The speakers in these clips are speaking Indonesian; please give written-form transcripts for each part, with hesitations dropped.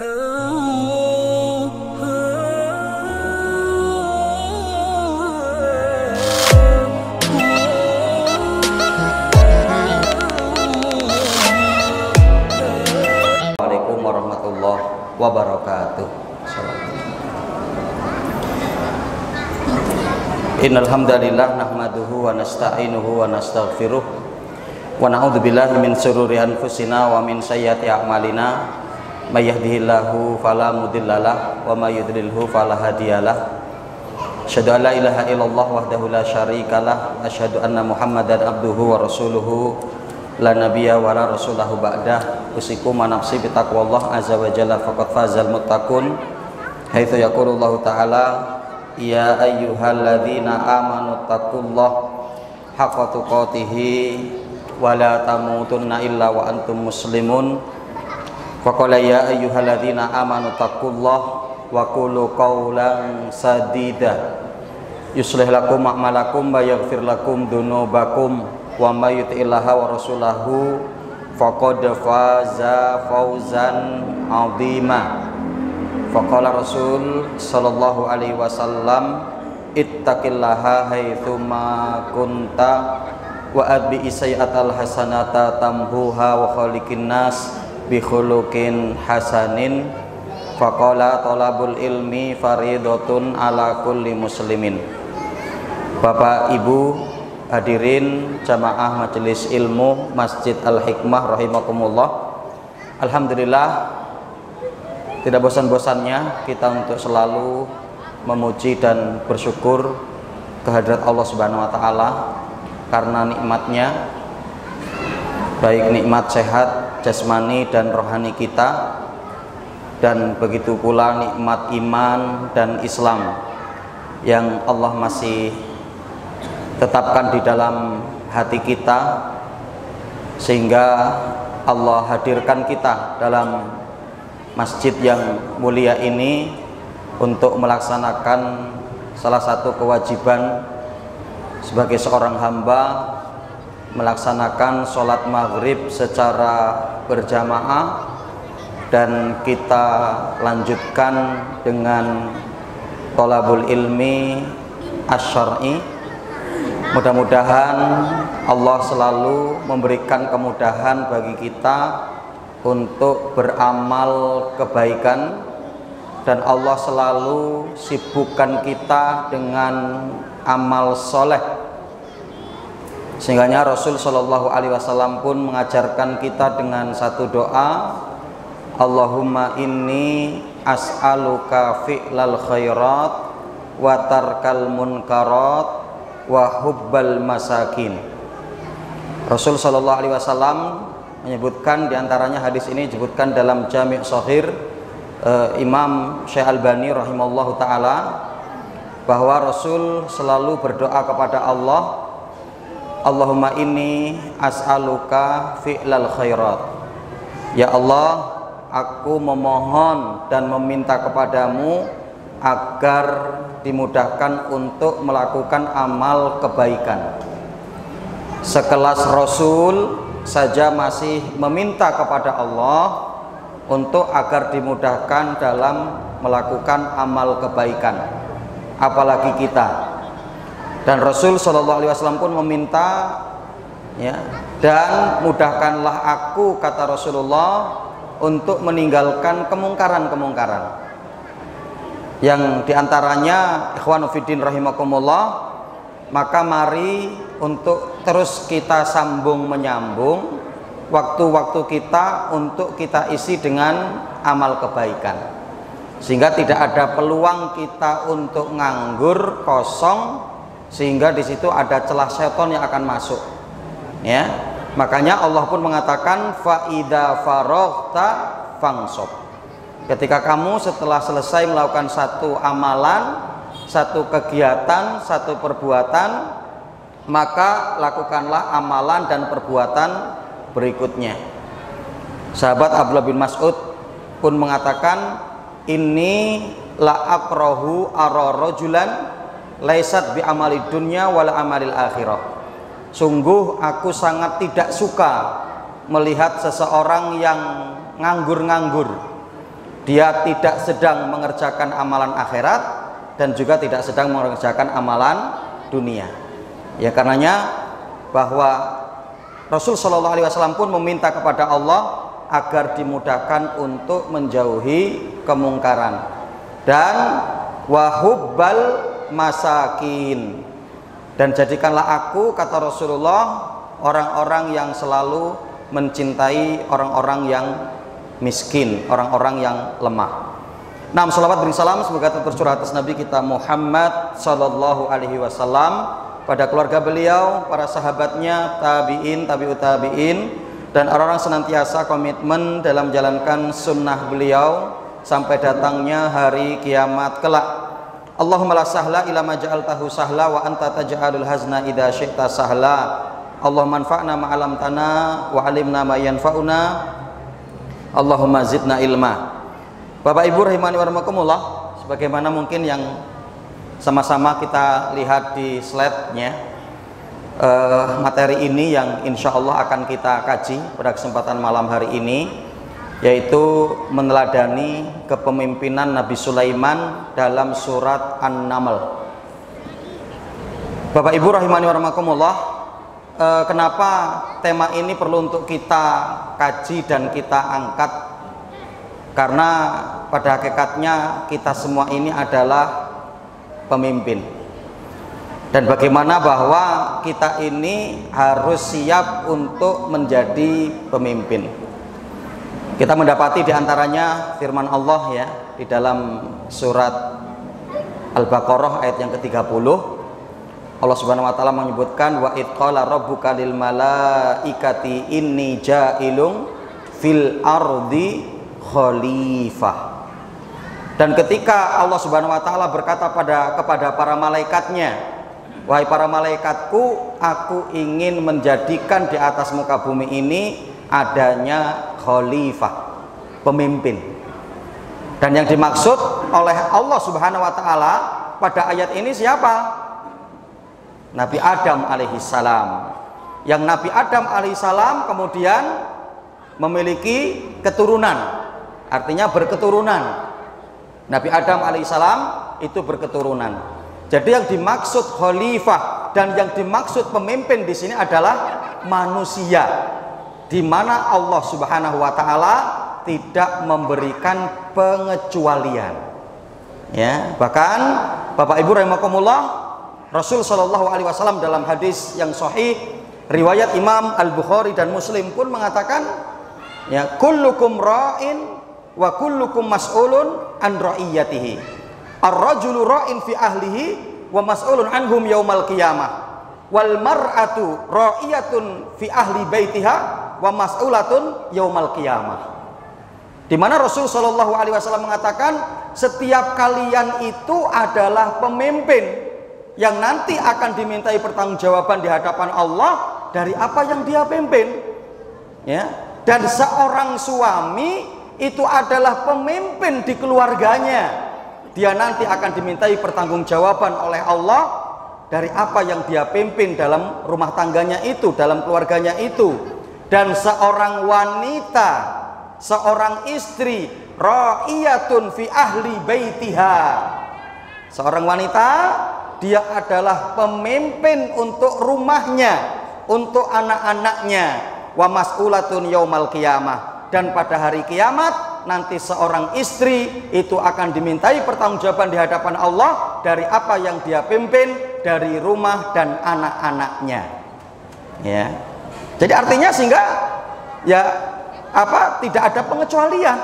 Assalamualaikum warahmatullahi wabarakatuh. Innal hamdalillah nahmaduhu wa nasta'inuhu wa nastaghfiruh wa na'udzu billahi min shururi anfusina wa min sayyiati a'malina may yahdihillahu fala mudhillalah wa may yudlilhu fala hadiyalah. Asyhadu an la ilaha illallah wahdahu la syarikalah, asyhadu anna Muhammadan abduhu wa rasuluhu la nabiyya wa la rasulahu ba'dah. Usikum wa nafsi bi taqwallah azza wa jalla faqad fazal muttaqun. Haitsu yaqulullahu ta'ala ya ayyuhalladzina amanu taqullaha haqqa tuqatih wa la tamutunna illa wa antum muslimun. Faqala ya ayyuhalladzina amanu taqullaha wa qulu qawlan sadida yuslih lakum a'malakum wa yaghfir lakum dzunubakum wa may yuti'illaha wa rasulahu faqad faza fawzan 'azima. Faqala Rasul sallallahu alaihi wasallam ittaqillaha haitsuma kunta wa adbi sayyi'atal hasanata tamhuha wa khaliqin nas bi khuluqin hasanin. Faqala talabul ilmi faridatun ala kulli muslimin. Bapak Ibu hadirin jamaah majelis ilmu Masjid Al-Hikmah rahimakumullah. Alhamdulillah, tidak bosan-bosannya kita untuk selalu memuji dan bersyukur kehadirat Allah Subhanahu wa taala karena nikmatnya, baik nikmat sehat jasmani dan rohani kita, dan begitu pula nikmat iman dan Islam yang Allah masih tetapkan di dalam hati kita, sehingga Allah hadirkan kita dalam masjid yang mulia ini untuk melaksanakan salah satu kewajiban sebagai seorang hamba, melaksanakan sholat maghrib secara berjamaah, dan kita lanjutkan dengan thalabul ilmi asy-syar'i. Mudah-mudahan Allah selalu memberikan kemudahan bagi kita untuk beramal kebaikan, dan Allah selalu sibukkan kita dengan amal soleh, sehingganya Rasul Shallallahu Alaihi Wasallam pun mengajarkan kita dengan satu doa, Allahumma inni as'aluka fi'lal khairat wa tarkal munkarat wa hubbal masakin. Rasul Shallallahu Alaihi Wasallam menyebutkan, diantaranya hadis ini disebutkan dalam Jami' Shahih Imam Syekh Albani rahimallahu ta'ala, bahwa Rasul selalu berdoa kepada Allah, Allahumma inni as'aluka fi'lal khairat. Ya Allah, aku memohon dan meminta kepadamu agar dimudahkan untuk melakukan amal kebaikan. Sekelas Rasul saja masih meminta kepada Allah untuk agar dimudahkan dalam melakukan amal kebaikan, apalagi kita. Dan Rasul Shallallahu Alaihi Wasallam pun meminta, ya, dan mudahkanlah aku, kata Rasulullah, untuk meninggalkan kemungkaran-kemungkaran, yang diantaranya ikhwanu fiddin rahimakumullah. Maka mari untuk terus kita sambung menyambung waktu-waktu kita untuk kita isi dengan amal kebaikan, sehingga tidak ada peluang kita untuk nganggur kosong, sehingga di situ ada celah setan yang akan masuk, ya. Makanya Allah pun mengatakan fa idza faraghta fansab. Ketika kamu setelah selesai melakukan satu amalan, satu kegiatan, satu perbuatan, maka lakukanlah amalan dan perbuatan berikutnya. Sahabat Abdullah bin Mas'ud pun mengatakan, ini la akrahu ara rajulan laisat bi amali dunya wala amalil akhirah. Sungguh aku sangat tidak suka melihat seseorang yang nganggur-nganggur, Dia tidak sedang mengerjakan amalan akhirat dan juga tidak sedang mengerjakan amalan dunia. Ya, karenanya bahwa Rasul Shallallahu Alaihi Wasallam pun meminta kepada Allah agar dimudahkan untuk menjauhi kemungkaran dan wahubbal masakin, dan jadikanlah aku, kata Rasulullah, orang-orang yang selalu mencintai orang-orang yang miskin, orang-orang yang lemah. Nah, salawat beri salam semoga tercurah atas Nabi kita Muhammad Sallallahu Alaihi Wasallam, pada keluarga beliau, para sahabatnya, tabiin, tabiut tabiin, dan orang-orang senantiasa komitmen dalam menjalankan sunnah beliau sampai datangnya hari kiamat kelak. Allahumma la sahla ila ma ja'altahu sahla wa anta taj'alul hazna idza syi'ta sahla. Allahumma anfa'na ma 'allamtana wa 'allimna ma yanfa'una. Allahumma zidna ilma. Bapak Ibu rahimani wa rahimakumullah, sebagaimana mungkin yang sama-sama kita lihat di slide-nya, materi ini yang insya Allah akan kita kaji pada kesempatan malam hari ini, yaitu meneladani kepemimpinan Nabi Sulaiman dalam surat An-Naml. Bapak Ibu rahimani wa rahimakumullah, kenapa tema ini perlu untuk kita kaji dan kita angkat? Karena pada hakikatnya kita semua ini adalah pemimpin, dan bagaimana bahwa kita ini harus siap untuk menjadi pemimpin. Kita mendapati diantaranya firman Allah ya di dalam surat Al-Baqarah ayat yang ke-30. Allah Subhanahu wa taala menyebutkan wa id qala rabbuka lil malaikati inni ja'ilun fil ardi khalifah. Dan ketika Allah Subhanahu wa taala berkata kepada para malaikatnya, wahai para malaikatku, aku ingin menjadikan di atas muka bumi ini adanya khalifah, pemimpin. Dan yang dimaksud oleh Allah Subhanahu wa taala pada ayat ini siapa? Nabi Adam alaihissalam. Yang Nabi Adam alaihissalam kemudian memiliki keturunan, artinya berketurunan. Nabi Adam alaihissalam itu berketurunan. Jadi yang dimaksud khalifah dan yang dimaksud pemimpin di sini adalah manusia, di mana Allah Subhanahu wa taala tidak memberikan pengecualian. Ya, bahkan Bapak Ibu rahimakumullah, Rasul Shallallahu Alaihi Wasallam dalam hadis yang sahih riwayat Imam Al-Bukhari dan Muslim pun mengatakan, ya, kullukum ra'in wa kullukum mas'ulun an ra'iyatihi. Ar-rajulu ra'in fi ahlihi wa mas'ulun anhum yaumal qiyamah. Wal mar'atu ra'iyatun fi ahli baitiha wa mas'ulatun yaumal qiyamah. Di mana Rasul Shallallahu Alaihi Wasallam mengatakan setiap kalian itu adalah pemimpin yang nanti akan dimintai pertanggungjawaban di hadapan Allah dari apa yang dia pimpin. Ya, dan seorang suami itu adalah pemimpin di keluarganya. Dia nanti akan dimintai pertanggungjawaban oleh Allah dari apa yang dia pimpin dalam rumah tangganya itu, dalam keluarganya itu. Dan seorang wanita, seorang istri, ra'iyatun fi ahli baitiha. Seorang wanita, dia adalah pemimpin untuk rumahnya, untuk anak-anaknya. Wa mas'ulatun yaumal qiyamah. Dan pada hari kiamat nanti seorang istri itu akan dimintai pertanggungjawaban di hadapan Allah dari apa yang dia pimpin dari rumah dan anak-anaknya. Ya. Jadi artinya sehingga ya tidak ada pengecualian.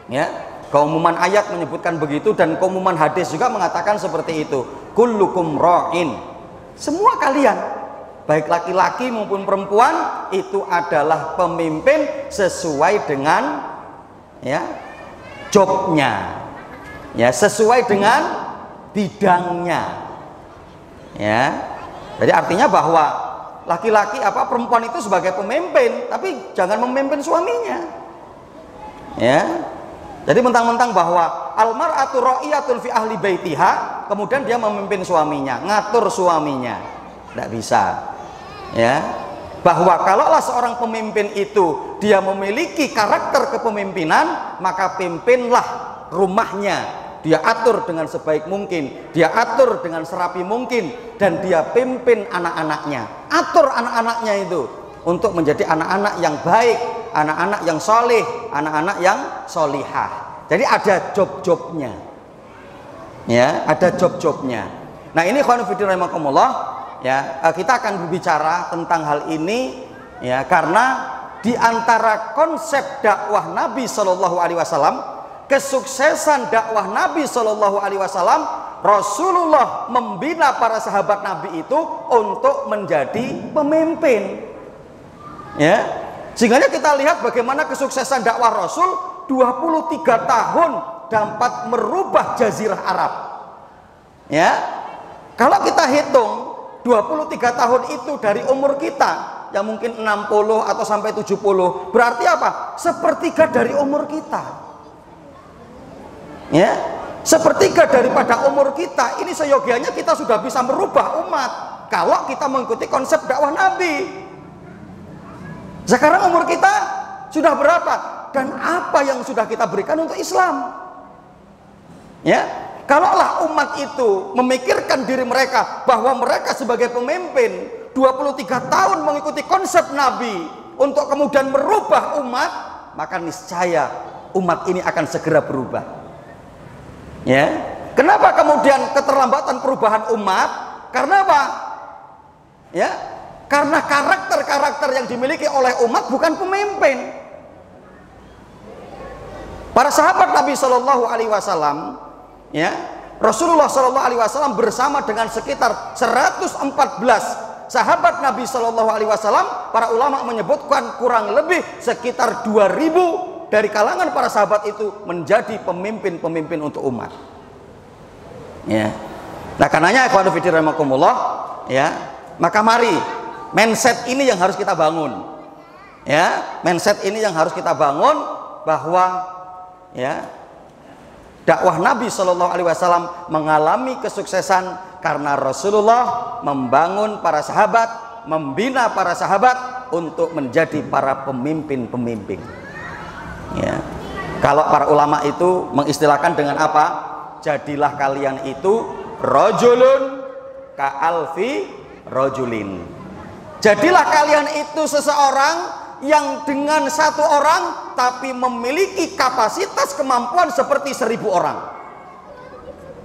Ya. Keumuman ayat menyebutkan begitu dan keumuman hadis juga mengatakan seperti itu. Kullukum ra'in. Semua kalian, baik laki-laki maupun perempuan, itu adalah pemimpin sesuai dengan ya jobnya, ya sesuai dengan bidangnya. Ya, jadi artinya bahwa laki-laki perempuan itu sebagai pemimpin, tapi jangan memimpin suaminya. Ya, jadi mentang-mentang bahwa almar'atu ra'iyatun fi ahli baitiha, kemudian dia memimpin suaminya, ngatur suaminya, tidak bisa. Ya, bahwa kalaulah seorang pemimpin itu dia memiliki karakter kepemimpinan, maka pimpinlah rumahnya. Dia atur dengan sebaik mungkin, dia atur dengan serapi mungkin, dan dia pimpin anak-anaknya. Atur anak-anaknya itu untuk menjadi anak-anak yang baik, anak-anak yang soleh, anak-anak yang solihah. Jadi ada job-jobnya, ya, ada job-jobnya. Nah ini ikhwan fillah rahimakumullah, ya, kita akan berbicara tentang hal ini, ya, karena di antara konsep dakwah Nabi Shallallahu Alaihi Wasallam, kesuksesan dakwah Nabi Shallallahu Alaihi Wasallam, Rasulullah membina para sahabat Nabi itu untuk menjadi pemimpin, ya. Sehingga kita lihat bagaimana kesuksesan dakwah Rasul 23 tahun dapat merubah jazirah Arab, ya. Kalau kita hitung 23 tahun itu dari umur kita yang mungkin 60 atau sampai 70, berarti apa? Sepertiga dari umur kita. Ya, sepertiga daripada umur kita ini seyogianya kita sudah bisa merubah umat kalau kita mengikuti konsep dakwah Nabi. Sekarang umur kita sudah berapa dan apa yang sudah kita berikan untuk Islam? Ya, kalaulah umat itu memikirkan diri mereka bahwa mereka sebagai pemimpin 23 tahun mengikuti konsep Nabi untuk kemudian merubah umat, maka niscaya umat ini akan segera berubah. Ya, kenapa kemudian keterlambatan perubahan umat? Karena apa? Ya, karena karakter-karakter yang dimiliki oleh umat bukan pemimpin. Para sahabat Nabi Shallallahu Alaihi Wasallam, ya, Rasulullah Shallallahu Alaihi Wasallam bersama dengan sekitar 114 sahabat Nabi Shallallahu Alaihi Wasallam, para ulama menyebutkan kurang lebih sekitar 2000 dari kalangan para sahabat itu menjadi pemimpin-pemimpin untuk umat. Ya. Nah, karenanya ikhwan fillah rahimakumullah, ya, maka mari mindset ini yang harus kita bangun. Ya, mindset ini yang harus kita bangun bahwa, ya, dakwah Nabi Shallallahu Alaihi Wasallam mengalami kesuksesan karena Rasulullah membangun para sahabat, membina para sahabat untuk menjadi para pemimpin-pemimpin. Ya. Kalau para ulama itu mengistilahkan dengan apa? Jadilah kalian itu rajulun ka'alfi rajulin. Jadilah kalian itu seseorang yang dengan satu orang tapi memiliki kapasitas kemampuan seperti 1000 orang.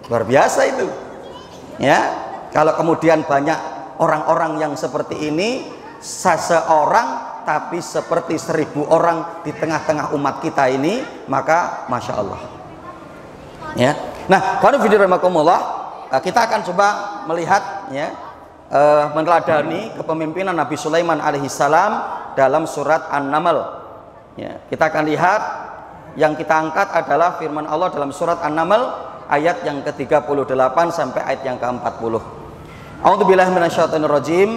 Luar biasa itu. Ya, kalau kemudian banyak orang-orang yang seperti ini, seseorang tapi seperti 1000 orang di tengah-tengah umat kita ini, maka Masya Allah. Ya. Nah, kita akan coba melihat, ya, meneladani kepemimpinan Nabi Sulaiman alaihissalam dalam surat An-Naml. Ya, kita akan lihat yang kita angkat adalah firman Allah dalam surat An-Naml ayat yang ke-38 sampai ayat yang ke-40. A'udzubillahi minasyaitonirrajim.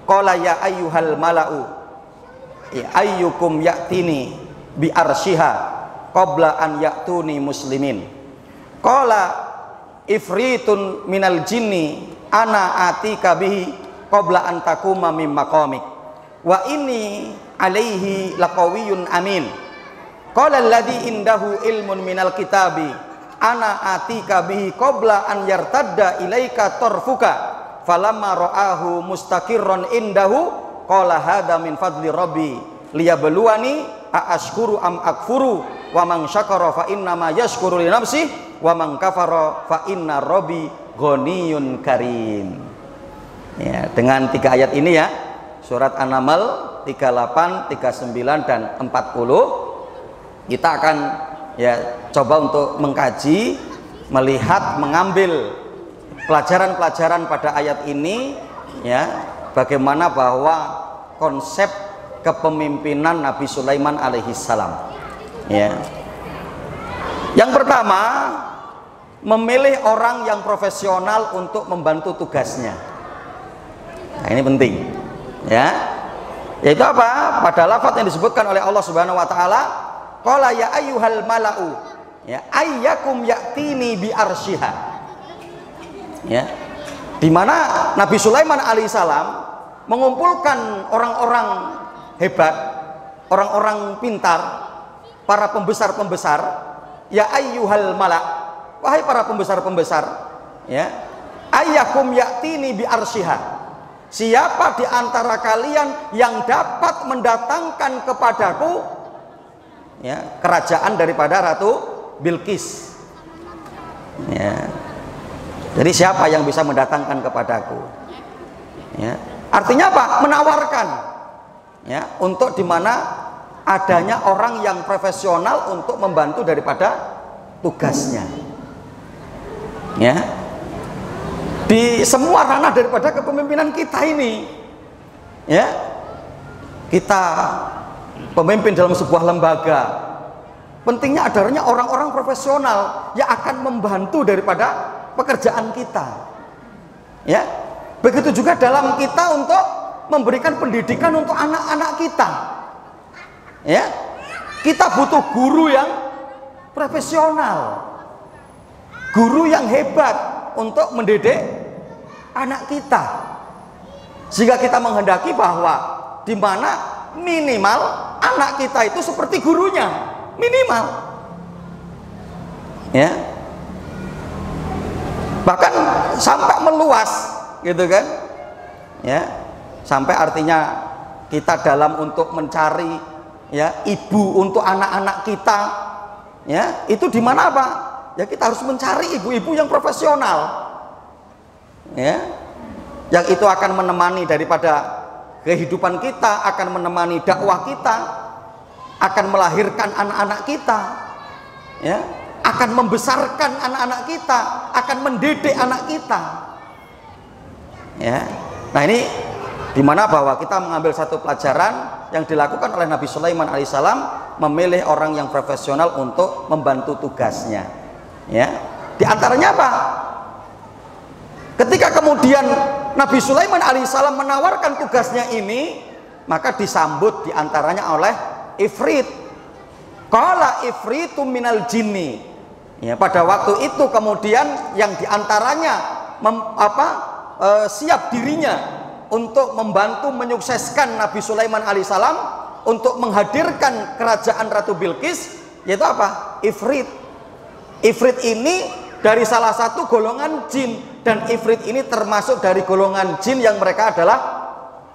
Qala ya ayyuhal mala'u ayyukum ya'tini bi arsyiha qabla an ya'tuni muslimin. Qala ifritun minal jinni ana atika bihi qabla an takuma mim maqamik wa inni alaihi laqawiyyun amin. Qala alladhi indahu ilmun minal kitabi ana atika bihi qabla an yartadda ilaika tarfuka falamma ra'ahu mustaqirran indahu qala hadza min fadli rabbi liyabluwani aashkuru am akfuru wa man syakara fa inna ma yashkuru li nafsi wa man kafara fa inna rabbi ghaniyun karim. Ya, dengan 3 ayat ini, ya, surat An-Naml 38, 39 dan 40 kita akan, ya, coba untuk mengkaji, melihat, mengambil pelajaran-pelajaran pada ayat ini, ya, bagaimana bahwa konsep kepemimpinan Nabi Sulaiman alaihissalam. Ya. Yang pertama, memilih orang yang profesional untuk membantu tugasnya. Nah, ini penting, ya. Yaitu apa? Pada lafaz yang disebutkan oleh Allah Subhanahu wa taala, qala ya ayyuhal mala'u, ya, ayyakum ya'tini bi arsyiha. Ya. Di mana Nabi Sulaiman alaihissalam mengumpulkan orang-orang hebat, orang-orang pintar, para pembesar-pembesar, ya ayyuhal malak, wahai para pembesar-pembesar, ya, ayyakum ya'tini bi arsyiha, siapa di antara kalian yang dapat mendatangkan kepadaku, ya, kerajaan daripada Ratu Bilqis, ya. Jadi siapa yang bisa mendatangkan kepadaku, ya. Artinya apa? Menawarkan, ya, untuk dimana adanya orang yang profesional untuk membantu daripada tugasnya, ya, di semua ranah daripada kepemimpinan kita ini, ya. Kita pemimpin dalam sebuah lembaga, pentingnya adanya orang-orang profesional yang akan membantu daripada pekerjaan kita, ya. Begitu juga dalam kita untuk memberikan pendidikan untuk anak-anak kita, ya. Kita butuh guru yang profesional, guru yang hebat untuk mendidik anak kita, sehingga kita menghendaki bahwa di mana minimal anak kita itu seperti gurunya, minimal, ya. Bahkan sampai meluas, gitu kan, ya, sampai artinya kita dalam untuk mencari, ya, ibu untuk anak-anak kita, ya, itu di mana apa? Ya, kita harus mencari ibu-ibu yang profesional, ya, yang itu akan menemani daripada kehidupan kita, akan menemani dakwah kita, akan melahirkan anak-anak kita, ya, akan membesarkan anak-anak kita, akan mendidik anak kita, ya. Nah, ini dimana bahwa kita mengambil satu pelajaran yang dilakukan oleh Nabi Sulaiman alaihissalam, memilih orang yang profesional untuk membantu tugasnya, ya. Di antaranya apa? Ketika kemudian Nabi Sulaiman alaihissalam menawarkan tugasnya ini, maka disambut diantaranya oleh Ifrit. Qala ifritum minal jinni, ya. Pada waktu itu kemudian yang diantaranya siap dirinya untuk membantu menyukseskan Nabi Sulaiman alaihissalam untuk menghadirkan kerajaan Ratu Bilqis, yaitu apa? Ifrit. Ifrit ini dari salah satu golongan jin, dan Ifrit ini termasuk dari golongan jin yang mereka adalah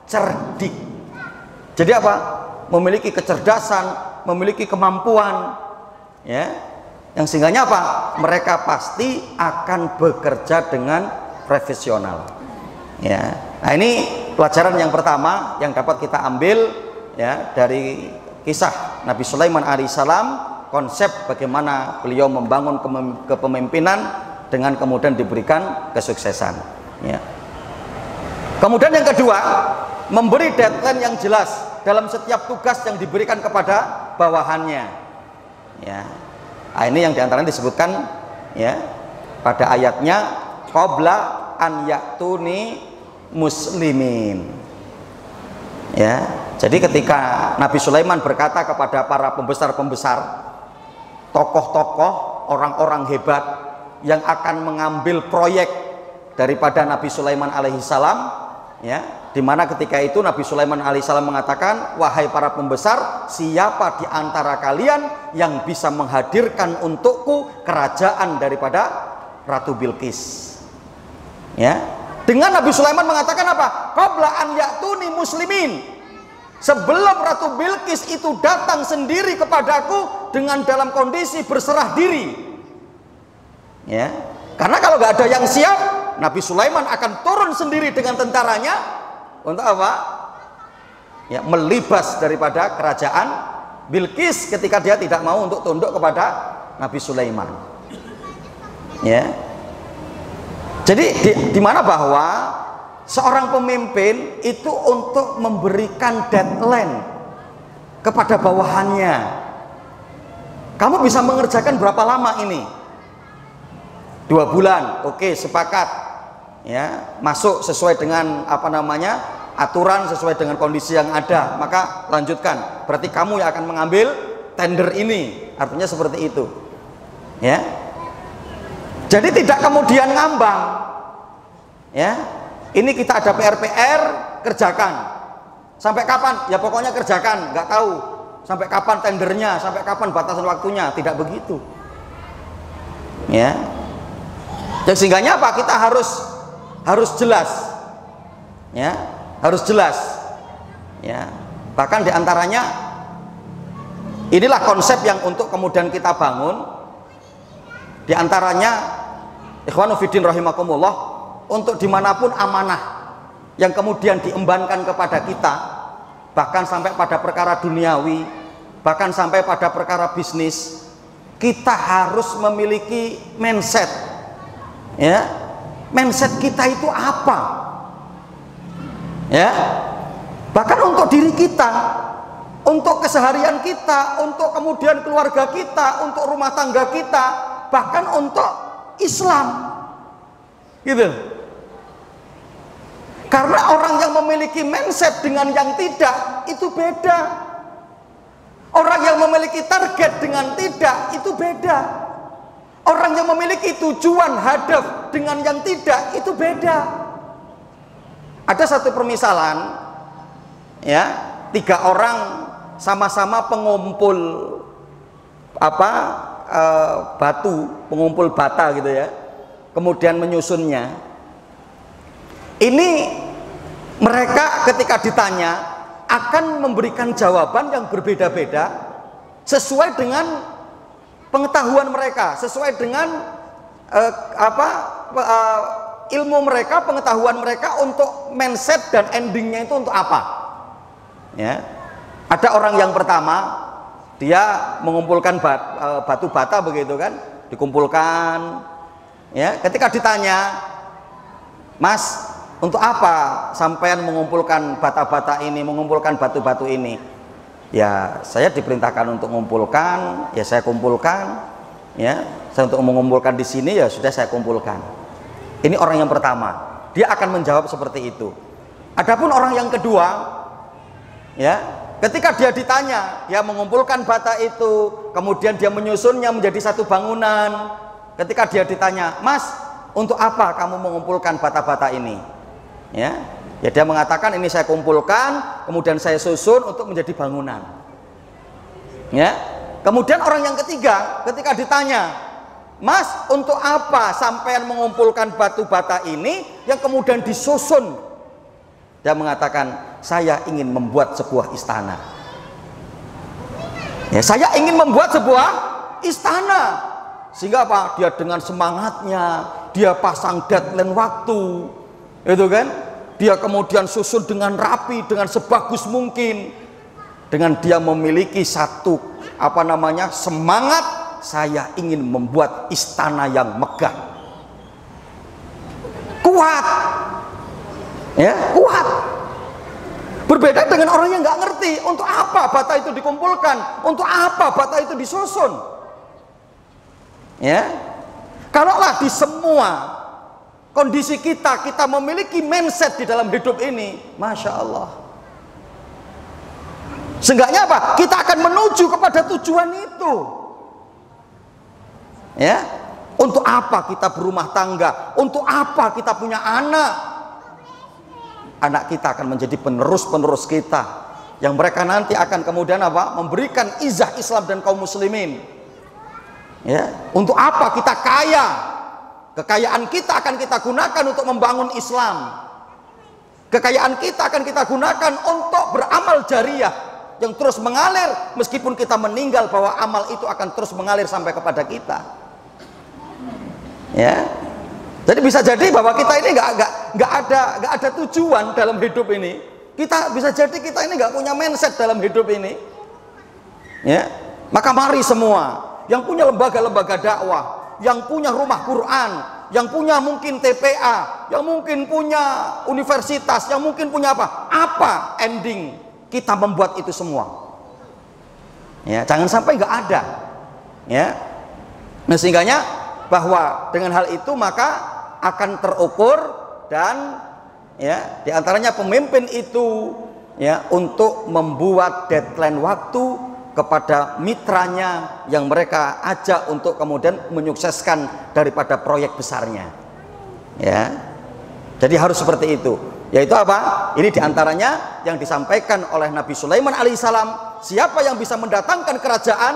cerdik. Jadi apa? Memiliki kecerdasan, memiliki kemampuan, ya, yang sehingganya apa? Mereka pasti akan bekerja dengan profesional, ya. Nah, ini pelajaran yang pertama yang dapat kita ambil, ya, dari kisah Nabi Sulaiman alaihissalam, konsep bagaimana beliau membangun kepemimpinan dengan kemudian diberikan kesuksesan, ya. Kemudian yang kedua, memberi deadline yang jelas dalam setiap tugas yang diberikan kepada bawahannya, ya. Nah, ini yang diantaranya disebutkan, ya, pada ayatnya qabla an ya'tuni muslimin, ya. Jadi ketika Nabi Sulaiman berkata kepada para pembesar-pembesar, tokoh-tokoh, orang-orang hebat yang akan mengambil proyek daripada Nabi Sulaiman alaihissalam, ya, dimana ketika itu Nabi Sulaiman alaihissalam mengatakan, wahai para pembesar, siapa di antara kalian yang bisa menghadirkan untukku kerajaan daripada Ratu Bilqis, ya. Dengan Nabi Sulaiman mengatakan apa? Qabla an ya'tuni muslimin, sebelum Ratu Bilqis itu datang sendiri kepadaku dengan dalam kondisi berserah diri, ya. Karena kalau nggak ada yang siap, Nabi Sulaiman akan turun sendiri dengan tentaranya untuk apa? Ya, melibas daripada kerajaan Bilqis ketika dia tidak mau untuk tunduk kepada Nabi Sulaiman, ya. Jadi di mana bahwa seorang pemimpin itu untuk memberikan deadline kepada bawahannya. Kamu bisa mengerjakan berapa lama ini? 2 bulan, oke, sepakat, ya, masuk sesuai dengan apa namanya, aturan, sesuai dengan kondisi yang ada, maka lanjutkan. Berarti kamu yang akan mengambil tender ini, artinya seperti itu, ya. Jadi tidak kemudian ngambang, ya. Ini kita ada PR kerjakan. Sampai kapan? Ya pokoknya kerjakan, nggak tahu. sampai kapan tendernya, sampai kapan batasan waktunya, tidak begitu. Ya. Jadi sehingganya apa? Kita harus jelas. Ya, harus jelas. Ya. Bahkan diantaranya inilah konsep yang untuk kemudian kita bangun. Diantaranya ikhwanu fiddin rahimakumullah, untuk dimanapun amanah yang kemudian diembankan kepada kita, bahkan sampai pada perkara duniawi, bahkan sampai pada perkara bisnis, kita harus memiliki mindset. Ya, mindset kita itu apa? Ya, bahkan untuk diri kita, untuk keseharian kita, untuk kemudian keluarga kita, untuk rumah tangga kita, bahkan untuk Islam, gitu. Karena orang yang memiliki mindset dengan yang tidak itu beda. Orang yang memiliki target dengan tidak itu beda. Orang yang memiliki tujuan hadaf dengan yang tidak itu beda. Ada satu permisalan, ya, 3 orang sama-sama pengumpul batu, pengumpul bata gitu ya, kemudian menyusunnya. Ini mereka ketika ditanya akan memberikan jawaban yang berbeda-beda sesuai dengan pengetahuan mereka, sesuai dengan ilmu mereka, pengetahuan mereka untuk mindset dan endingnya itu untuk apa. Ya, ada orang yang pertama, dia mengumpulkan batu bata begitu kan, dikumpulkan. Ya, ketika ditanya, Mas, untuk apa sampean mengumpulkan bata-bata ini, mengumpulkan batu-batu ini? Ya, saya diperintahkan untuk mengumpulkan, ya saya kumpulkan. Ya, saya untuk mengumpulkan di sini, ya sudah saya kumpulkan. Ini orang yang pertama, dia akan menjawab seperti itu. Adapun orang yang kedua, ya, ketika dia ditanya, dia mengumpulkan bata itu, kemudian dia menyusunnya menjadi satu bangunan. Ketika dia ditanya, Mas, untuk apa kamu mengumpulkan bata-bata ini? Ya, dia mengatakan, ini saya kumpulkan, kemudian saya susun untuk menjadi bangunan. Ya, kemudian orang yang ketiga, ketika ditanya, Mas, untuk apa sampean mengumpulkan batu bata ini yang kemudian disusun? Dia mengatakan, saya ingin membuat sebuah istana. Ya, saya ingin membuat sebuah istana. Sehingga apa? Dia dengan semangatnya, dia pasang deadline waktu, itu kan? Dia kemudian susun dengan rapi, dengan sebagus mungkin, dengan dia memiliki satu semangat, saya ingin membuat istana yang megah, kuat, ya, kuat. Berbeda dengan orang yang nggak ngerti untuk apa bata itu dikumpulkan, untuk apa bata itu disusun. Ya, kalaulah di semua kondisi kita memiliki mindset di dalam hidup ini, masya Allah, seenggaknya apa? Kita akan menuju kepada tujuan itu. Ya, untuk apa kita berumah tangga? Untuk apa kita punya anak? Anak kita akan menjadi penerus-penerus kita, yang mereka nanti akan kemudian apa? Memberikan izah Islam dan kaum muslimin. Ya, untuk apa kita kaya? Kekayaan kita akan kita gunakan untuk membangun Islam. Kekayaan kita akan kita gunakan untuk beramal jariah yang terus mengalir, meskipun kita meninggal, bahwa amal itu akan terus mengalir sampai kepada kita. Ya, jadi bisa jadi bahwa kita ini nggak ada tujuan dalam hidup ini. Kita bisa jadi kita ini nggak punya mindset dalam hidup ini. Ya, maka mari semua yang punya lembaga-lembaga dakwah, yang punya rumah Quran, yang punya mungkin TPA, yang mungkin punya universitas, yang mungkin punya apa ending kita membuat itu semua. Ya, jangan sampai nggak ada. Ya, nah sehingganya bahwa dengan hal itu maka akan terukur, dan ya diantaranya pemimpin itu ya untuk membuat deadline waktu kepada mitranya yang mereka ajak untuk kemudian menyukseskan daripada proyek besarnya. Ya, jadi harus seperti itu. Yaitu apa? Ini diantaranya yang disampaikan oleh Nabi Sulaiman alaihissalam, siapa yang bisa mendatangkan kerajaan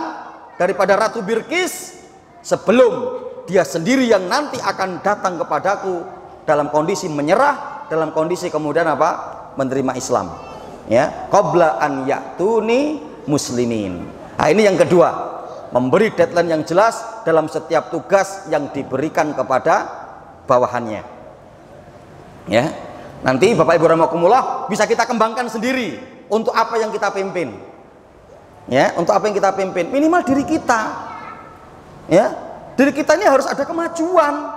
daripada Ratu Bilqis sebelum dia sendiri yang nanti akan datang kepadaku dalam kondisi menyerah, dalam kondisi kemudian apa? Menerima Islam. Ya, qabla an ya'tuni muslimin. Nah, ini yang kedua, memberi deadline yang jelas dalam setiap tugas yang diberikan kepada bawahannya. Ya, nanti Bapak Ibu rahimakumullah bisa kita kembangkan sendiri untuk apa yang kita pimpin. Ya, untuk apa yang kita pimpin, minimal diri kita. Ya, diri kita ini harus ada kemajuan.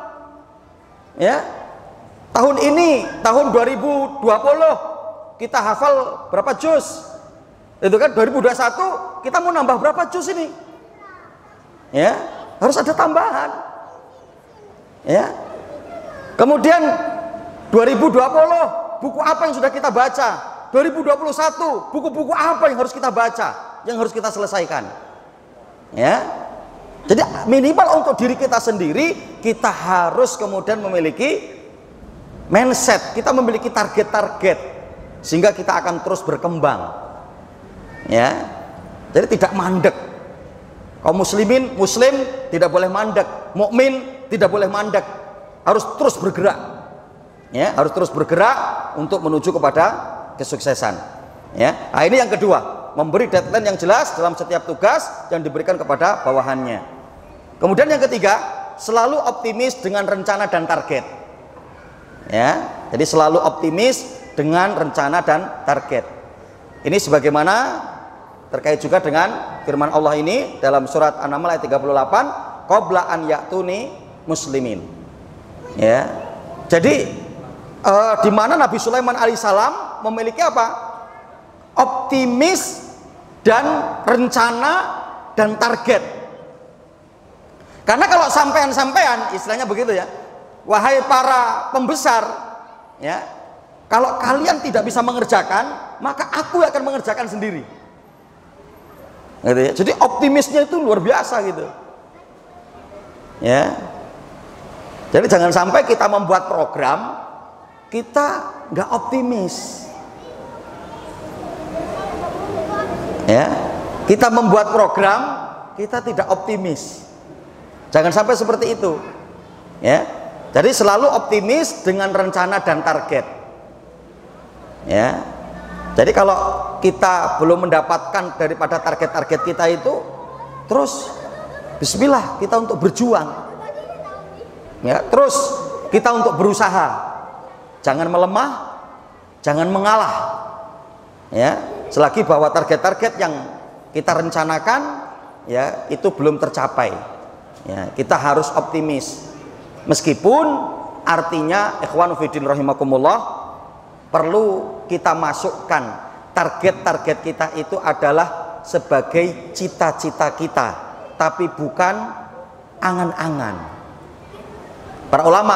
Ya, tahun ini, tahun 2020 kita hafal berapa juz? Itu kan 2021 kita mau nambah berapa juz ini? Ya, harus ada tambahan. Ya. Kemudian 2020 buku apa yang sudah kita baca? 2021 buku-buku apa yang harus kita baca? Yang harus kita selesaikan? Ya. Jadi minimal untuk diri kita sendiri kita harus kemudian memiliki mindset, kita memiliki target-target sehingga kita akan terus berkembang. Ya, jadi tidak mandek. Kaum muslimin, muslim tidak boleh mandek, mukmin tidak boleh mandek, harus terus bergerak. Ya, harus terus bergerak untuk menuju kepada kesuksesan. Ya, nah ini yang kedua, memberi deadline yang jelas dalam setiap tugas yang diberikan kepada bawahannya. Kemudian yang ketiga, selalu optimis dengan rencana dan target. Ya, jadi selalu optimis dengan rencana dan target. Ini sebagaimana terkait juga dengan firman Allah ini dalam surat An-Naml ayat 38, qabla an ya'tuni muslimin. Ya. Jadi di mana Nabi Sulaiman alaihissalam memiliki apa? Optimis dan rencana dan target. Karena kalau sampean-sampean istilahnya begitu ya, wahai para pembesar, ya, kalau kalian tidak bisa mengerjakan, maka aku akan mengerjakan sendiri. Gitu ya. Jadi optimisnya itu luar biasa gitu. Ya. Jadi jangan sampai kita membuat program kita nggak optimis. Ya. Kita membuat program kita tidak optimis. Jangan sampai seperti itu. Ya. Jadi selalu optimis dengan rencana dan target. Ya, jadi kalau kita belum mendapatkan daripada target-target kita itu, terus bismillah kita untuk berjuang. Ya, terus kita untuk berusaha. Jangan melemah, jangan mengalah. Ya, selagi bahwa target-target yang kita rencanakan ya itu belum tercapai. Ya, kita harus optimis. Meskipun artinya ikhwan fillah rahimakumullah perlu kita masukkan target-target kita itu adalah sebagai cita-cita kita, tapi bukan angan-angan. Para ulama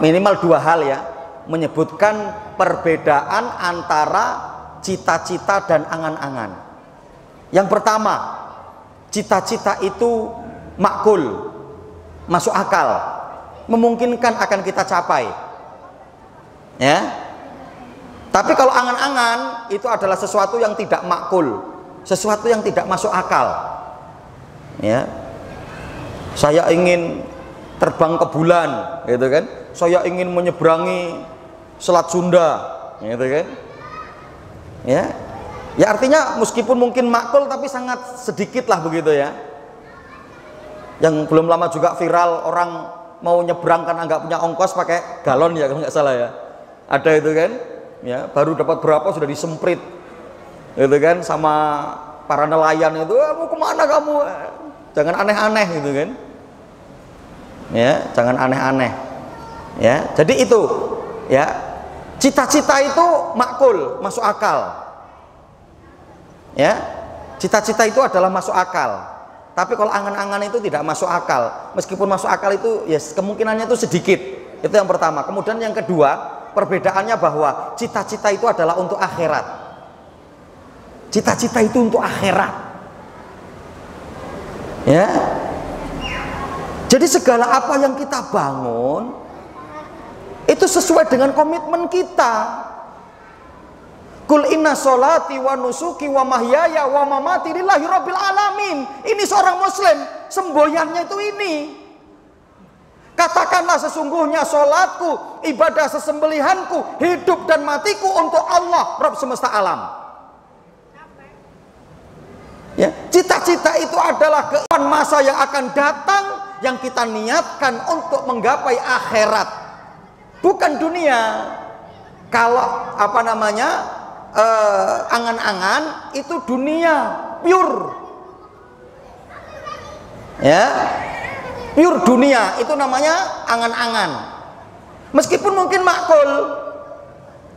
minimal dua hal ya menyebutkan perbedaan antara cita-cita dan angan-angan. Yang pertama, cita-cita itu makul, masuk akal, memungkinkan akan kita capai. Ya. Tapi kalau angan-angan itu adalah sesuatu yang tidak makul, sesuatu yang tidak masuk akal. Ya, saya ingin terbang ke bulan, gitu kan? Saya ingin menyeberangi Selat Sunda, gitu kan? Ya, ya artinya meskipun mungkin makul tapi sangat sedikit lah begitu ya. Yang belum lama juga viral orang mau nyebrang karena nggak punya ongkos pakai galon ya kalau nggak salah ya. Ada itu kan? Ya, baru dapat berapa sudah disemprit gitu kan sama para nelayan itu, mau kemana kamu, jangan aneh-aneh gitu kan ya, jangan aneh-aneh ya. Jadi itu ya, cita-cita itu makul, masuk akal ya, cita-cita itu adalah masuk akal. Tapi kalau angan-angan itu tidak masuk akal, meskipun masuk akal itu ya kemungkinannya itu sedikit. Itu yang pertama. Kemudian yang kedua, perbedaannya bahwa cita-cita itu adalah untuk akhirat. Cita-cita itu untuk akhirat. Ya. Jadi segala apa yang kita bangun itu sesuai dengan komitmen kita. Kul inna sholati wa nusuki wa mahyaya wa mamati lillahi rabbil alamin. Ini seorang muslim, semboyannya itu ini. Katakanlah sesungguhnya sholatku, ibadah sesembelihanku, hidup dan matiku untuk Allah, Rabb semesta alam. Ya, cita-cita itu adalah kehidupan masa yang akan datang, yang kita niatkan untuk menggapai akhirat, bukan dunia. Kalau angan-angan itu dunia pure, ya, pure dunia itu namanya angan-angan. Meskipun mungkin makul,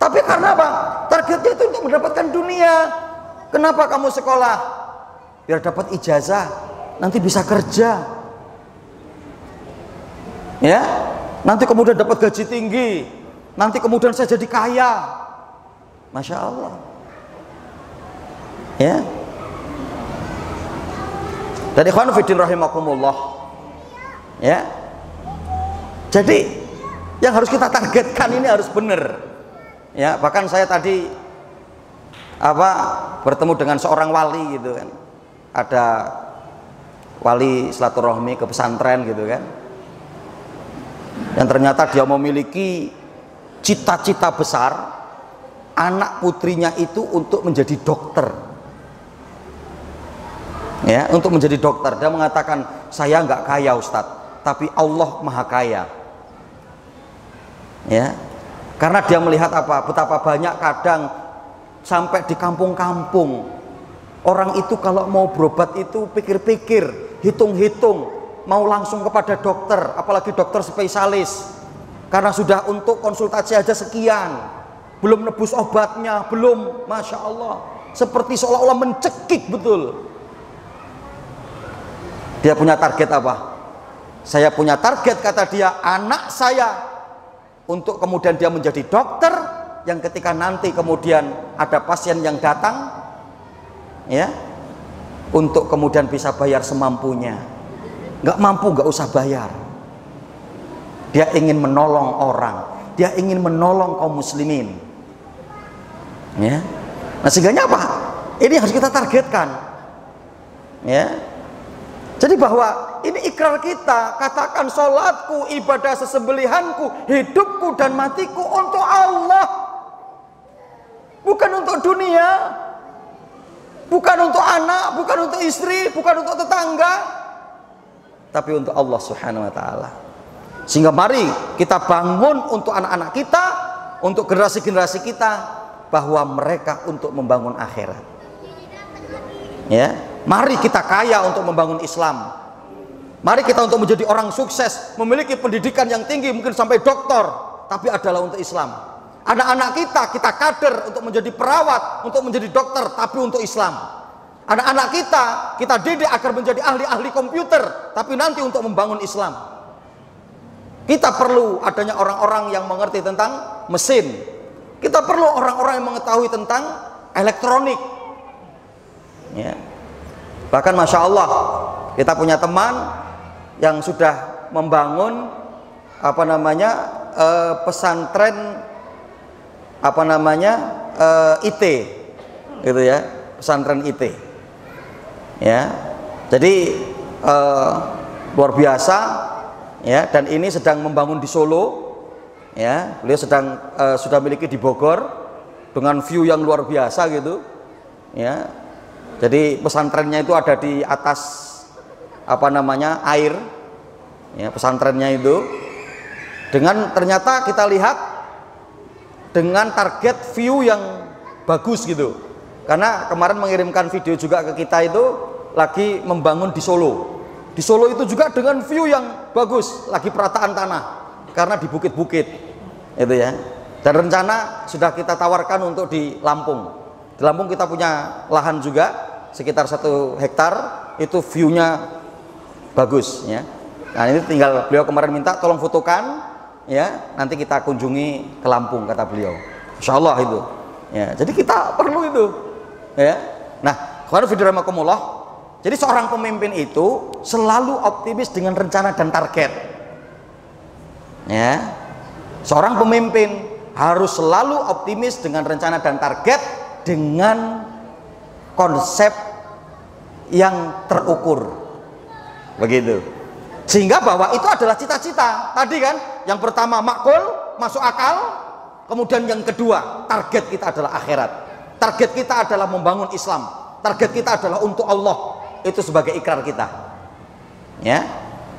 tapi karena apa? Targetnya itu untuk mendapatkan dunia. Kenapa kamu sekolah? Biar dapat ijazah, nanti bisa kerja, ya, nanti kemudian dapat gaji tinggi, nanti kemudian saya jadi kaya. Masya Allah, ya. Dan ikhwan fiddin rahimakumullah, ya. Jadi yang harus kita targetkan ini harus benar, ya. Bahkan saya tadi bertemu dengan seorang wali gitu kan, ada wali silaturahmi ke pesantren gitu kan, yang ternyata dia memiliki cita-cita besar, anak putrinya itu untuk menjadi dokter, ya, untuk menjadi dokter. Dia mengatakan, saya nggak kaya Ustadz, tapi Allah maha kaya, ya, karena dia melihat betapa banyak kadang sampai di kampung-kampung orang itu kalau mau berobat itu pikir-pikir, hitung-hitung, mau langsung kepada dokter, apalagi dokter spesialis, karena sudah untuk konsultasi aja sekian, belum nebus obatnya, belum, Masya Allah, seperti seolah-olah mencekik betul. Dia punya target apa? Saya punya target, kata dia, anak saya, untuk kemudian dia menjadi dokter, yang ketika nanti kemudian ada pasien yang datang, ya, untuk kemudian bisa bayar semampunya. Nggak mampu, nggak usah bayar. Dia ingin menolong orang, dia ingin menolong kaum muslimin, ya. Nah, sehingga apa? Ini harus kita targetkan, ya. Jadi bahwa ini ikrar kita, katakan sholatku, ibadah sesembelihanku, hidupku dan matiku untuk Allah, bukan untuk dunia, bukan untuk anak, bukan untuk istri, bukan untuk tetangga, tapi untuk Allah Subhanahu wa ta'ala. Sehingga mari kita bangun untuk anak-anak kita, untuk generasi-generasi kita, bahwa mereka untuk membangun akhirat, ya. Mari kita kaya untuk membangun Islam. Mari kita untuk menjadi orang sukses, memiliki pendidikan yang tinggi, mungkin sampai doktor, tapi adalah untuk Islam. Anak-anak kita kader untuk menjadi perawat, untuk menjadi dokter, tapi untuk Islam. Anak-anak kita didik agar menjadi ahli-ahli komputer, tapi nanti untuk membangun Islam. Kita perlu adanya orang-orang yang mengerti tentang mesin. Kita perlu orang-orang yang mengetahui tentang elektronik, ya. Bahkan Masya Allah, kita punya teman yang sudah membangun pesantren IT, gitu ya, pesantren IT, ya. Jadi luar biasa, ya. Dan ini sedang membangun di Solo, ya. Beliau sudah miliki di Bogor dengan view yang luar biasa gitu, ya. Jadi pesantrennya itu ada di atas air, ya, pesantrennya itu, dengan ternyata kita lihat dengan target view yang bagus gitu. Karena kemarin mengirimkan video juga ke kita, itu lagi membangun di Solo. Di Solo itu juga dengan view yang bagus, lagi perataan tanah karena di bukit-bukit, itu ya. Dan rencana sudah kita tawarkan untuk di Lampung. Di Lampung kita punya lahan juga sekitar 1 hektar, itu view-nya bagus, ya. Nah, ini tinggal beliau kemarin minta tolong fotokan, ya, nanti kita kunjungi ke Lampung, kata beliau. Insya Allah itu, ya. Jadi kita perlu itu, ya. Nah, jadi seorang pemimpin itu selalu optimis dengan rencana dan target, ya. Seorang pemimpin harus selalu optimis dengan rencana dan target, dengan konsep yang terukur, begitu. Sehingga bahwa itu adalah cita-cita tadi kan, yang pertama makul, masuk akal, kemudian yang kedua target kita adalah akhirat, target kita adalah membangun Islam, target kita adalah untuk Allah, itu sebagai ikrar kita, ya.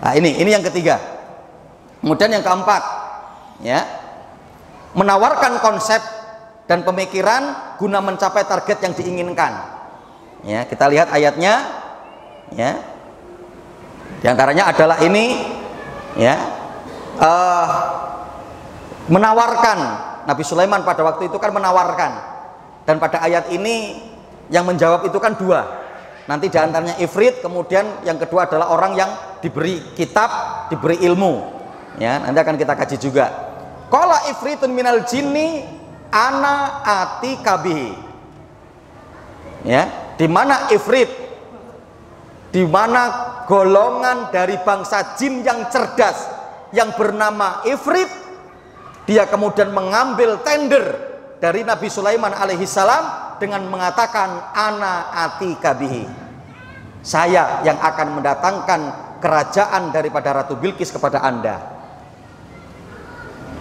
Nah ini yang ketiga. Kemudian yang keempat, ya, menawarkan konsep dan pemikiran guna mencapai target yang diinginkan. Ya, kita lihat ayatnya, ya. Di antaranya adalah ini, ya, menawarkan. Nabi Sulaiman pada waktu itu kan menawarkan, dan pada ayat ini yang menjawab itu kan dua. Nanti di antaranya ifrit, kemudian yang kedua adalah orang yang diberi kitab, diberi ilmu. Ya, nanti akan kita kaji juga. Qala ifritun minal jinni ana atika bihi. Ya, di mana ifrit, di mana golongan dari bangsa jin yang cerdas yang bernama ifrit, dia kemudian mengambil tender dari Nabi Sulaiman alaihi salam dengan mengatakan ana atika bihi, saya yang akan mendatangkan kerajaan daripada Ratu Bilqis kepada Anda.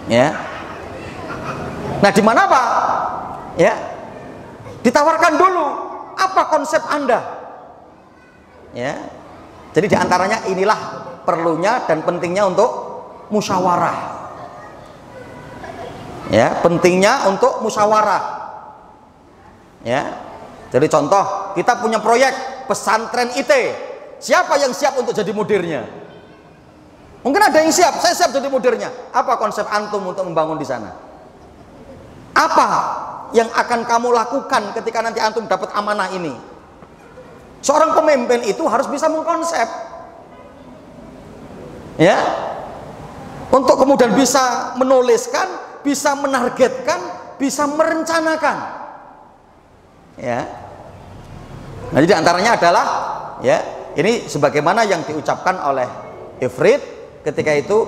Ya. Nah, di mana Pak? Ya. Ditawarkan dulu apa konsep Anda. Ya. Jadi diantaranya inilah perlunya dan pentingnya untuk musyawarah. Ya, pentingnya untuk musyawarah. Ya. Jadi contoh, kita punya proyek pesantren IT. Siapa yang siap untuk jadi mudirnya? Mungkin ada yang siap, saya siap jadi mudirnya. Apa konsep antum untuk membangun di sana? Apa yang akan kamu lakukan ketika nanti antum dapat amanah ini? Seorang pemimpin itu harus bisa mengkonsep, ya, untuk kemudian bisa menuliskan, bisa menargetkan, bisa merencanakan, ya. Nah, jadi antaranya adalah, ya, ini sebagaimana yang diucapkan oleh Ifrit ketika itu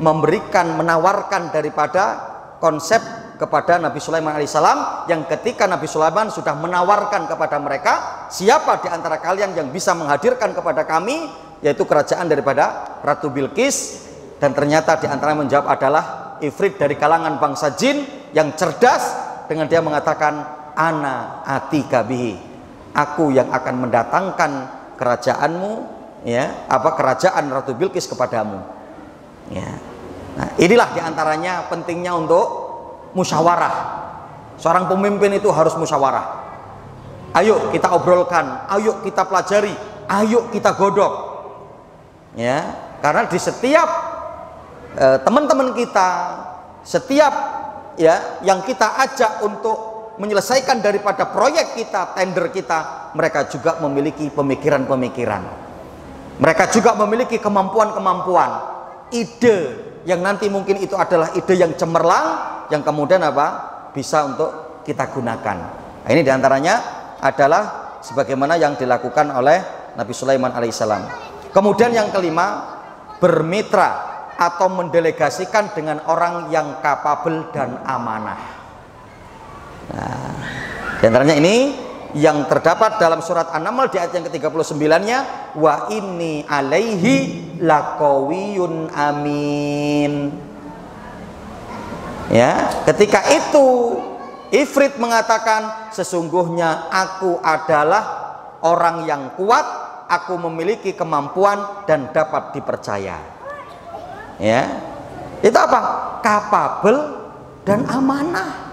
memberikan, menawarkan daripada konsep kepada Nabi Sulaiman alaihissalam, yang ketika Nabi Sulaiman sudah menawarkan kepada mereka, siapa di antara kalian yang bisa menghadirkan kepada kami, yaitu kerajaan daripada Ratu Bilqis, dan ternyata di antara yang menjawab adalah Ifrit dari kalangan bangsa jin yang cerdas, dengan dia mengatakan ana atika bihi, aku yang akan mendatangkan kerajaanmu, ya, apa kerajaan Ratu Bilqis kepadamu. Ya. Nah, inilah diantaranya pentingnya untuk musyawarah. Seorang pemimpin itu harus musyawarah. Ayo kita obrolkan, ayo kita pelajari, ayo kita godok. Ya, karena di setiap teman-teman kita, setiap, ya, yang kita ajak untuk menyelesaikan daripada proyek kita, tender kita, mereka juga memiliki pemikiran-pemikiran. Mereka juga memiliki kemampuan-kemampuan, ide yang nanti mungkin itu adalah ide yang cemerlang, yang kemudian apa? Bisa untuk kita gunakan. Nah, ini diantaranya adalah sebagaimana yang dilakukan oleh Nabi Sulaiman alaihissalam. Kemudian yang kelima, bermitra atau mendelegasikan dengan orang yang kapabel dan amanah. Nah, diantaranya ini yang terdapat dalam surat An-Naml di ayat yang ke-39-nya, wa inni alaihi laqawiyyun amin. Ya, ketika itu Ifrit mengatakan, sesungguhnya aku adalah orang yang kuat, aku memiliki kemampuan dan dapat dipercaya. Ya, itu apa? Kapabel dan amanah.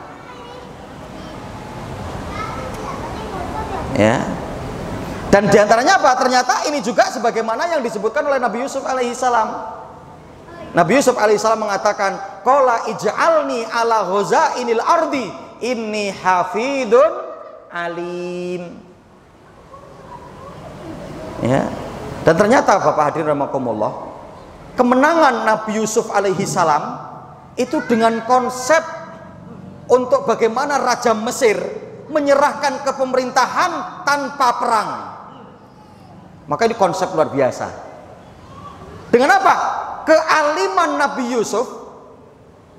Ya. Dan diantaranya apa? Ternyata ini juga sebagaimana yang disebutkan oleh Nabi Yusuf alaihissalam. Nabi Yusuf alaihissalam mengatakan, qala ij'alni ala ghazainil ardi inni hafidun alim. Ya. Dan ternyata Bapak hadirin rahimakumullah, kemenangan Nabi Yusuf alaihissalam itu dengan konsep untuk bagaimana Raja Mesir menyerahkan kepemerintahan tanpa perang. Maka ini konsep luar biasa. Dengan apa? Kealiman Nabi Yusuf,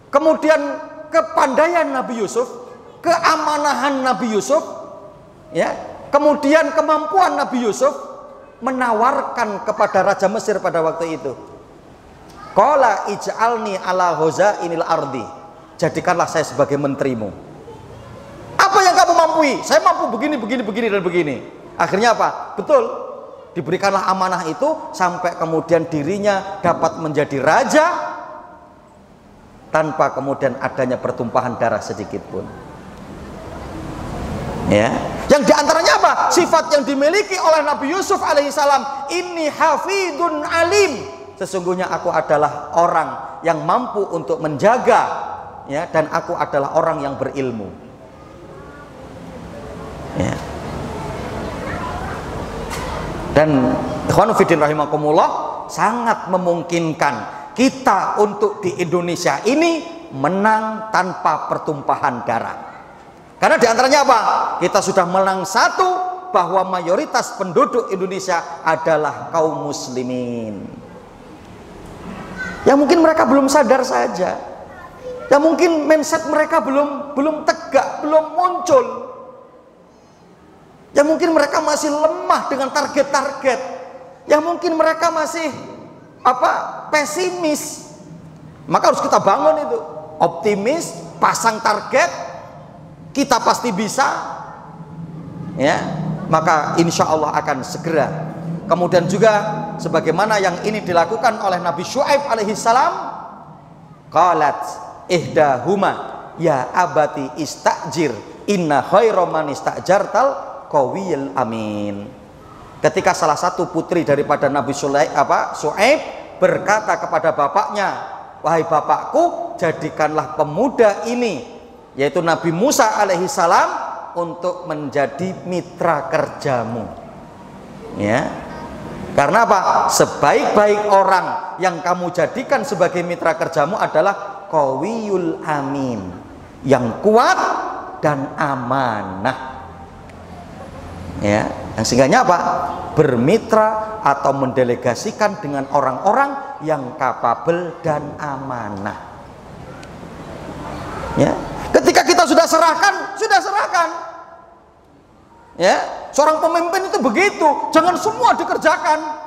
kemudian kepandaian Nabi Yusuf keamanahan Nabi Yusuf, ya, kemudian kemampuan Nabi Yusuf menawarkan kepada Raja Mesir pada waktu itu, qala ij'alni ala hozainil ardi, jadikanlah saya sebagai menterimu. Apa yang kamu mampu? Saya mampu begini, begini, begini, dan begini. Akhirnya apa? Betul, diberikanlah amanah itu sampai kemudian dirinya dapat menjadi raja tanpa kemudian adanya pertumpahan darah sedikit pun. Ya, yang diantaranya apa? Sifat yang dimiliki oleh Nabi Yusuf alaihissalam, inni hafidun alim, sesungguhnya aku adalah orang yang mampu untuk menjaga, ya, dan aku adalah orang yang berilmu. Ya. Dan ikhwan fillah rahimakumullah, sangat memungkinkan kita untuk di Indonesia ini menang tanpa pertumpahan darah. Karena diantaranya apa? Kita sudah menang satu, bahwa mayoritas penduduk Indonesia adalah kaum muslimin. Ya mungkin mereka belum sadar saja. Ya mungkin mindset mereka belum tegak, belum muncul. Ya mungkin mereka masih lemah dengan target-target. Ya mungkin mereka masih pesimis. Maka harus kita bangun itu, optimis, pasang target, kita pasti bisa, ya, maka insya Allah akan segera. Kemudian juga sebagaimana yang ini dilakukan oleh Nabi Syuaib alaihissalam, qalat ihdahuma ya abati istajir inna khairu man istajartal qawiyul amin. Ketika salah satu putri daripada Nabi Syuaib berkata kepada bapaknya, wahai bapakku, jadikanlah pemuda ini, yaitu Nabi Musa alaihissalam, untuk menjadi mitra kerjamu. Ya, karena apa? Sebaik-baik orang yang kamu jadikan sebagai mitra kerjamu adalah qawiyul amin, yang kuat dan amanah. Ya, sehingganya apa? Bermitra atau mendelegasikan dengan orang-orang yang kapabel dan amanah. Ya, ketika kita sudah serahkan, sudah serahkan. Ya, seorang pemimpin itu begitu, jangan semua dikerjakan.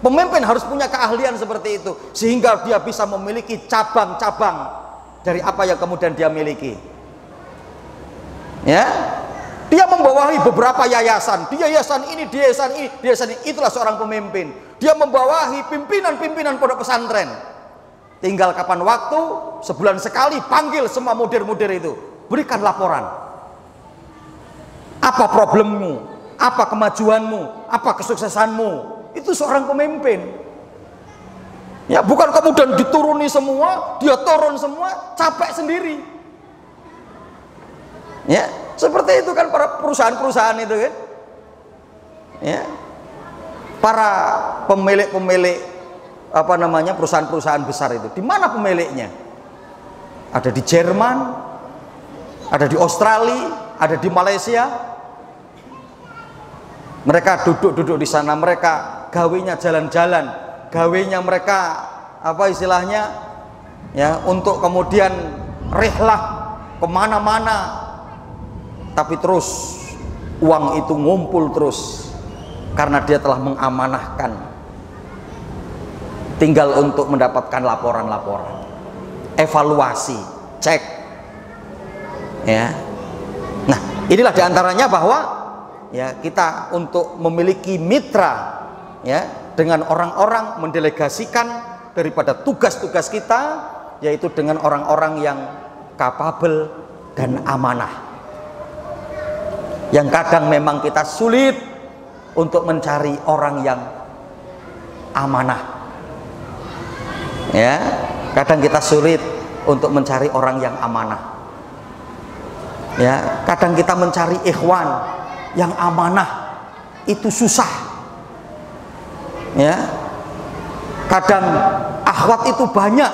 Pemimpin harus punya keahlian seperti itu, sehingga dia bisa memiliki cabang-cabang dari apa yang kemudian dia miliki. Ya, dia membawahi beberapa yayasan, di yayasan ini, di yayasan ini, di yayasan ini. Itulah seorang pemimpin. Dia membawahi pimpinan-pimpinan pondok pesantren. Tinggal kapan waktu, sebulan sekali panggil semua mudir-mudir itu, berikan laporan. Apa problemmu? Apa kemajuanmu? Apa kesuksesanmu? Itu seorang pemimpin. Ya, bukan kemudian dituruni semua, dia turun semua, capek sendiri. Ya, seperti itu kan para perusahaan-perusahaan itu kan. Ya. Para pemilik-pemilik perusahaan-perusahaan besar itu, di mana pemiliknya? Ada di Jerman, ada di Australia, ada di Malaysia. Mereka duduk-duduk di sana, mereka gawenya jalan-jalan, gawenya mereka ya, untuk kemudian rihlah kemana-mana. Tapi terus uang itu ngumpul terus, karena dia telah mengamanahkan. Tinggal untuk mendapatkan laporan-laporan, evaluasi, cek. Ya. Nah, inilah diantaranya bahwa ya, kita untuk memiliki mitra, ya, dengan orang-orang, mendelegasikan daripada tugas-tugas kita, yaitu dengan orang-orang yang kapabel dan amanah. Yang kadang memang kita sulit untuk mencari orang yang amanah. Ya, kadang kita sulit untuk mencari orang yang amanah. Ya, kadang kita mencari ikhwan yang amanah itu susah. Ya, kadang akhwat itu banyak,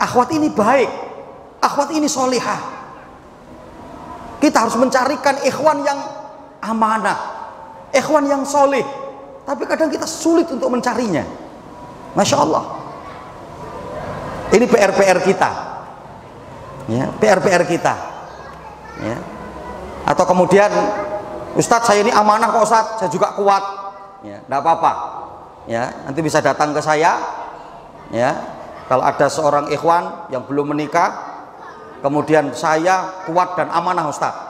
akhwat ini baik, akhwat ini solihah. Kita harus mencarikan ikhwan yang amanah, ikhwan yang solih. Tapi kadang kita sulit untuk mencarinya. Masya Allah. Ini PR-PR kita. ya, PR-PR kita, ya. Atau kemudian, Ustadz saya ini amanah kok Ustadz, saya juga kuat, ya, tidak apa-apa, ya, nanti bisa datang ke saya, ya, kalau ada seorang ikhwan yang belum menikah, kemudian saya kuat dan amanah Ustadz,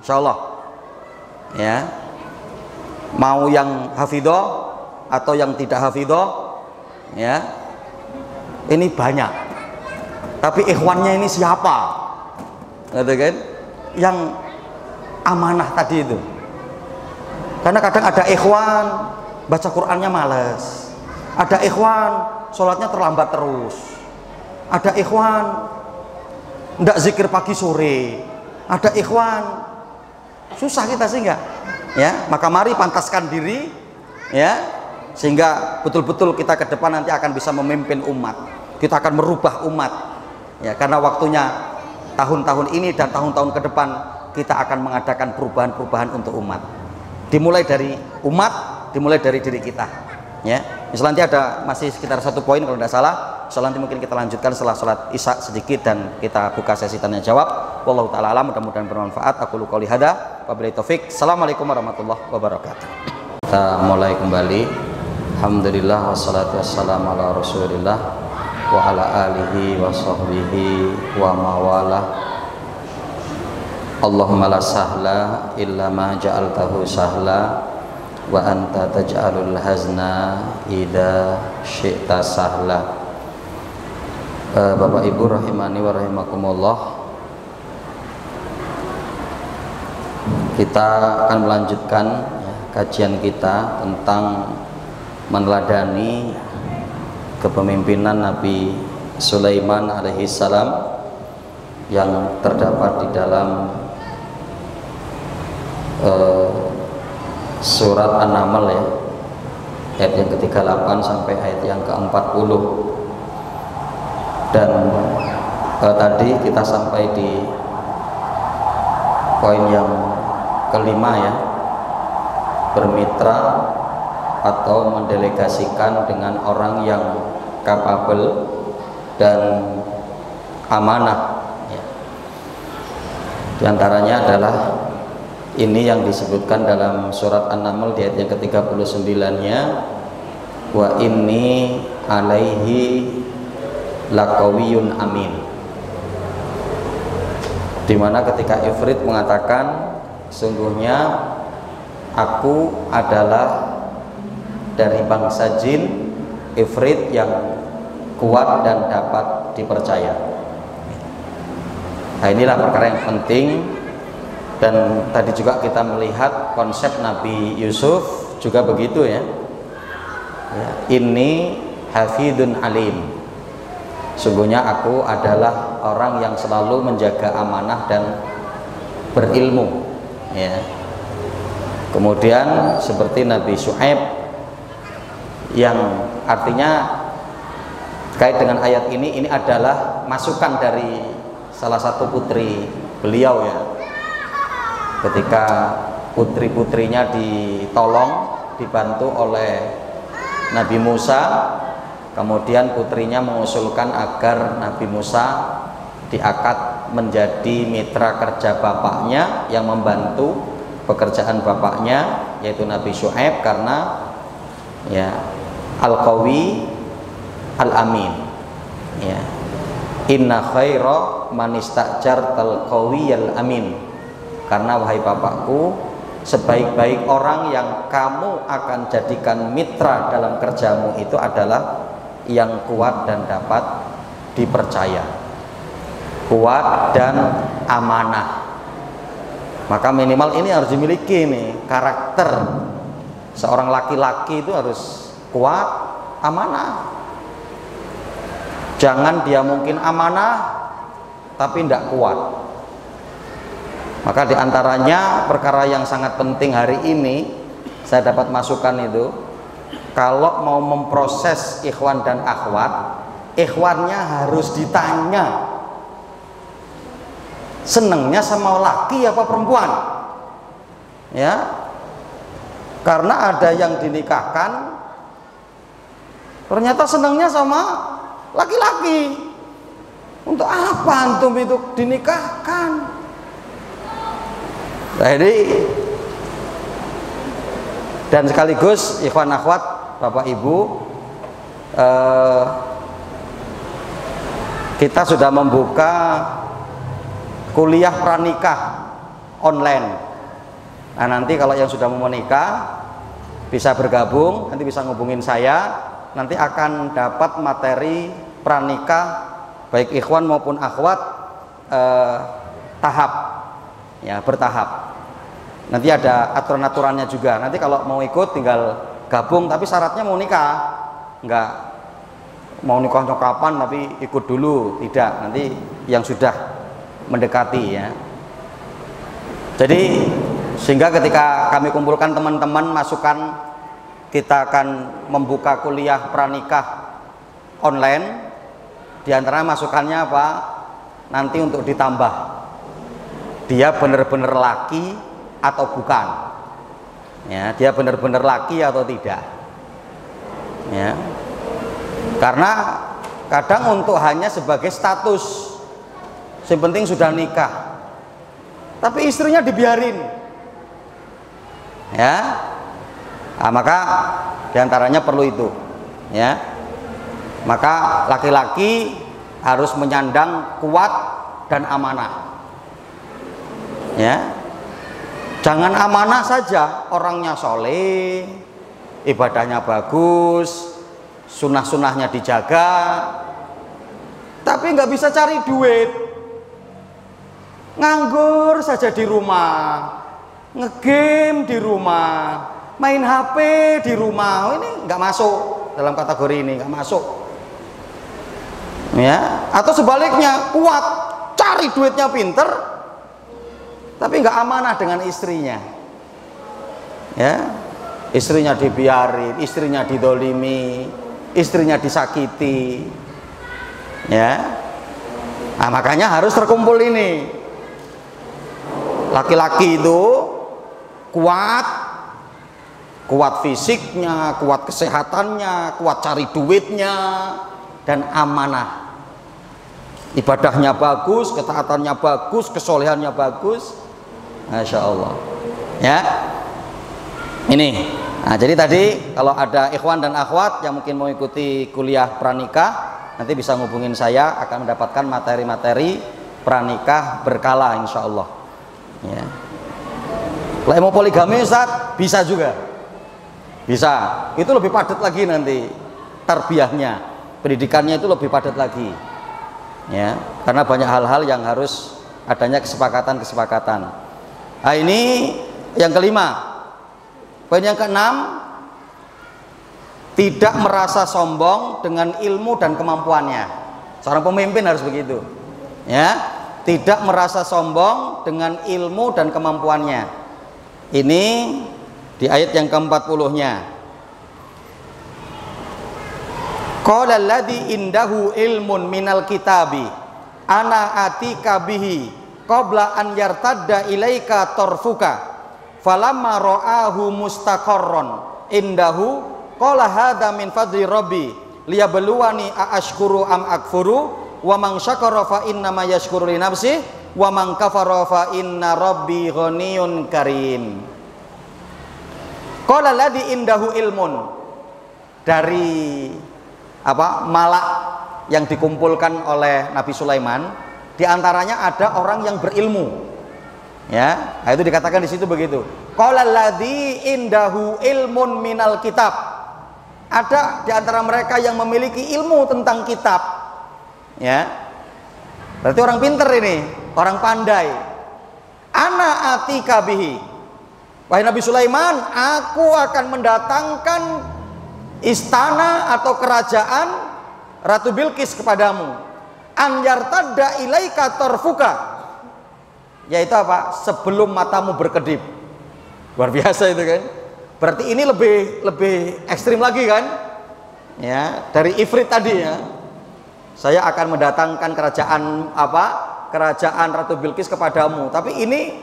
insya Allah, ya, mau yang hafidho atau yang tidak hafidho, ya, ini banyak, tapi ikhwannya ini siapa, gitu kan, yang amanah tadi itu. Karena kadang ada ikhwan baca Qur'annya males, ada ikhwan sholatnya terlambat terus, ada ikhwan ndak zikir pagi sore, ada ikhwan susah kita sehingga, ya, maka mari pantaskan diri, ya, sehingga betul-betul kita ke depan nanti akan bisa memimpin umat, kita akan merubah umat, ya, karena waktunya tahun-tahun ini dan tahun-tahun ke depan kita akan mengadakan perubahan-perubahan untuk umat, dimulai dari umat, dimulai dari diri kita, ya. Misal nanti ada masih sekitar 1 poin kalau tidak salah, soal nanti mungkin kita lanjutkan setelah sholat isya sedikit dan kita buka sesi tanya jawab. Wallahu ta'ala alam, mudah-mudahan bermanfaat. Aku qouli hadza, wabillahi taufik. Assalamualaikum warahmatullahi wabarakatuh. Kita mulai kembali. Alhamdulillah wassalatu wassalamu ala Rasulillah wa ala alihi wa sahbihi wa mawalah. Allahumma la sahla illa ma ja'altahu sahla wa anta taj'alul hazna idza syi'ta sahla. Bapak Ibu rahimani wa rahimakumullah, kita akan melanjutkan, ya, kajian kita tentang meneladani kepemimpinan Nabi Sulaiman alaihissalam yang terdapat di dalam surat An-Naml, ya, ayat yang ke-38 sampai ayat yang ke-40. Dan tadi kita sampai di poin yang kelima, ya, bermitra atau mendelegasikan dengan orang yang kapabel dan amanah, ya. Di antaranya adalah ini yang disebutkan dalam surat An-Naml di ayat yang ke-39-nya, wa inni alaihi laqawiyyun amin, dimana ketika Ifrit mengatakan sungguhnya aku adalah dari bangsa jin, Ifrit yang kuat dan dapat dipercaya. Nah, inilah perkara yang penting. Dan tadi juga kita melihat konsep Nabi Yusuf juga begitu, ya, ini hafidun alim, sungguhnya aku adalah orang yang selalu menjaga amanah dan berilmu, ya. Kemudian seperti Nabi Syuaib yang artinya kait dengan ayat ini adalah masukan dari salah satu putri beliau, ya, ketika putri-putrinya ditolong, dibantu oleh Nabi Musa, kemudian putrinya mengusulkan agar Nabi Musa diangkat menjadi mitra kerja bapaknya yang membantu pekerjaan bapaknya, yaitu Nabi Syuaib, karena, ya, al-qawi al-amin, ya, inna khaira man istajartal qawiyal amin, karena wahai bapakku, sebaik-baik orang yang kamu akan jadikan mitra dalam kerjamu itu adalah yang kuat dan dapat dipercaya, kuat dan amanah. Maka minimal ini harus dimiliki nih, karakter seorang laki-laki itu harus kuat, amanah. Jangan dia mungkin amanah tapi tidak kuat. Maka diantaranya perkara yang sangat penting hari ini saya dapat masukan itu, kalau mau memproses ikhwan dan akhwat, ikhwannya harus ditanya senengnya sama laki apa perempuan, ya, karena ada yang dinikahkan ternyata senengnya sama laki-laki, Untuk apa antum itu dinikahkan? Jadi dan sekaligus ikhwan akhwat, Bapak Ibu, kita sudah membuka kuliah pranikah online. Nah, nanti kalau yang sudah mau menikah bisa bergabung, nanti bisa ngubungin saya, nanti akan dapat materi pranikah baik ikhwan maupun akhwat tahap, ya, bertahap. Nanti ada aturan-aturannya juga. Nanti kalau mau ikut tinggal gabung, tapi syaratnya mau nikah, nggak mau nikahnya kapan tapi ikut dulu, tidak. Nanti yang sudah mendekati, ya. Jadi sehingga ketika kami kumpulkan teman-teman masukan, kita akan membuka kuliah pranikah online. Di antara masukannya apa? Nanti untuk ditambah, dia benar-benar laki atau bukan, ya, dia benar-benar laki atau tidak, ya. Karena kadang untuk hanya sebagai status, yang penting sudah nikah, tapi istrinya dibiarin, ya. Nah, maka diantaranya perlu itu, ya. Maka laki-laki harus menyandang kuat dan amanah, ya. Jangan amanah saja, orangnya soleh, ibadahnya bagus, sunnah-sunnahnya dijaga, tapi nggak bisa cari duit, nganggur saja di rumah, ngegame di rumah, main HP di rumah. Ini nggak masuk dalam kategori ini, nggak masuk, ya. Atau sebaliknya, kuat, cari duitnya pinter, tapi nggak amanah dengan istrinya, ya. Istrinya dibiarin, istrinya didolimi, istrinya disakiti, ya. Nah, makanya harus terkumpul ini. Laki-laki itu kuat, kuat fisiknya, kuat kesehatannya, kuat cari duitnya, dan amanah. Ibadahnya bagus, ketaatannya bagus, kesolehannya bagus. Masya Allah, ya. Ini, nah, jadi tadi kalau ada ikhwan dan akhwat yang mungkin mau ikuti kuliah pranikah, nanti bisa ngubungin saya, akan mendapatkan materi-materi pranikah berkala, insya Allah, ya. Kalau mau poligami Ustaz, bisa juga, bisa. Itu lebih padat lagi nanti tarbiyahnya, pendidikannya itu lebih padat lagi, ya. Karena banyak hal-hal yang harus adanya kesepakatan. Nah, ini yang kelima. Poin yang keenam, tidak merasa sombong dengan ilmu dan kemampuannya. Seorang pemimpin harus begitu, ya. Tidak merasa sombong dengan ilmu dan kemampuannya. Ini di ayat yang ke-40-nya. Qala alladzi indahu ilmun minal kitabi ana atika bihi qabla an yartadda ilaika tarfuka falamma ra'ahu mustaqarran indahu qala hadza min fadli rabbi liyabluwani aashkuru am akfuru wa man syakara fa inna ma yashkuru li nafsi wa man kafara fa inna rabbi ghaniyun karim. Qala alladzi indahu ilmun, dari apa, malak yang dikumpulkan oleh Nabi Sulaiman. Di antaranya ada orang yang berilmu, ya. Nah, itu dikatakan di situ begitu. Qala alladzi indahu ilmun minal kitab. Ada di antara mereka yang memiliki ilmu tentang kitab, ya. Berarti orang pinter ini, orang pandai. Ana atika bihi. Wahai Nabi Sulaiman, aku akan mendatangkan istana atau kerajaan Ratu Bilqis kepadamu. An yartadda ilaika tarfuka, yaitu apa? Sebelum matamu berkedip. Luar biasa itu kan. Berarti ini lebih ekstrim lagi kan, ya, dari Ifrit tadi, ya. Saya akan mendatangkan kerajaan apa? Kerajaan Ratu Bilqis kepadamu. Tapi ini,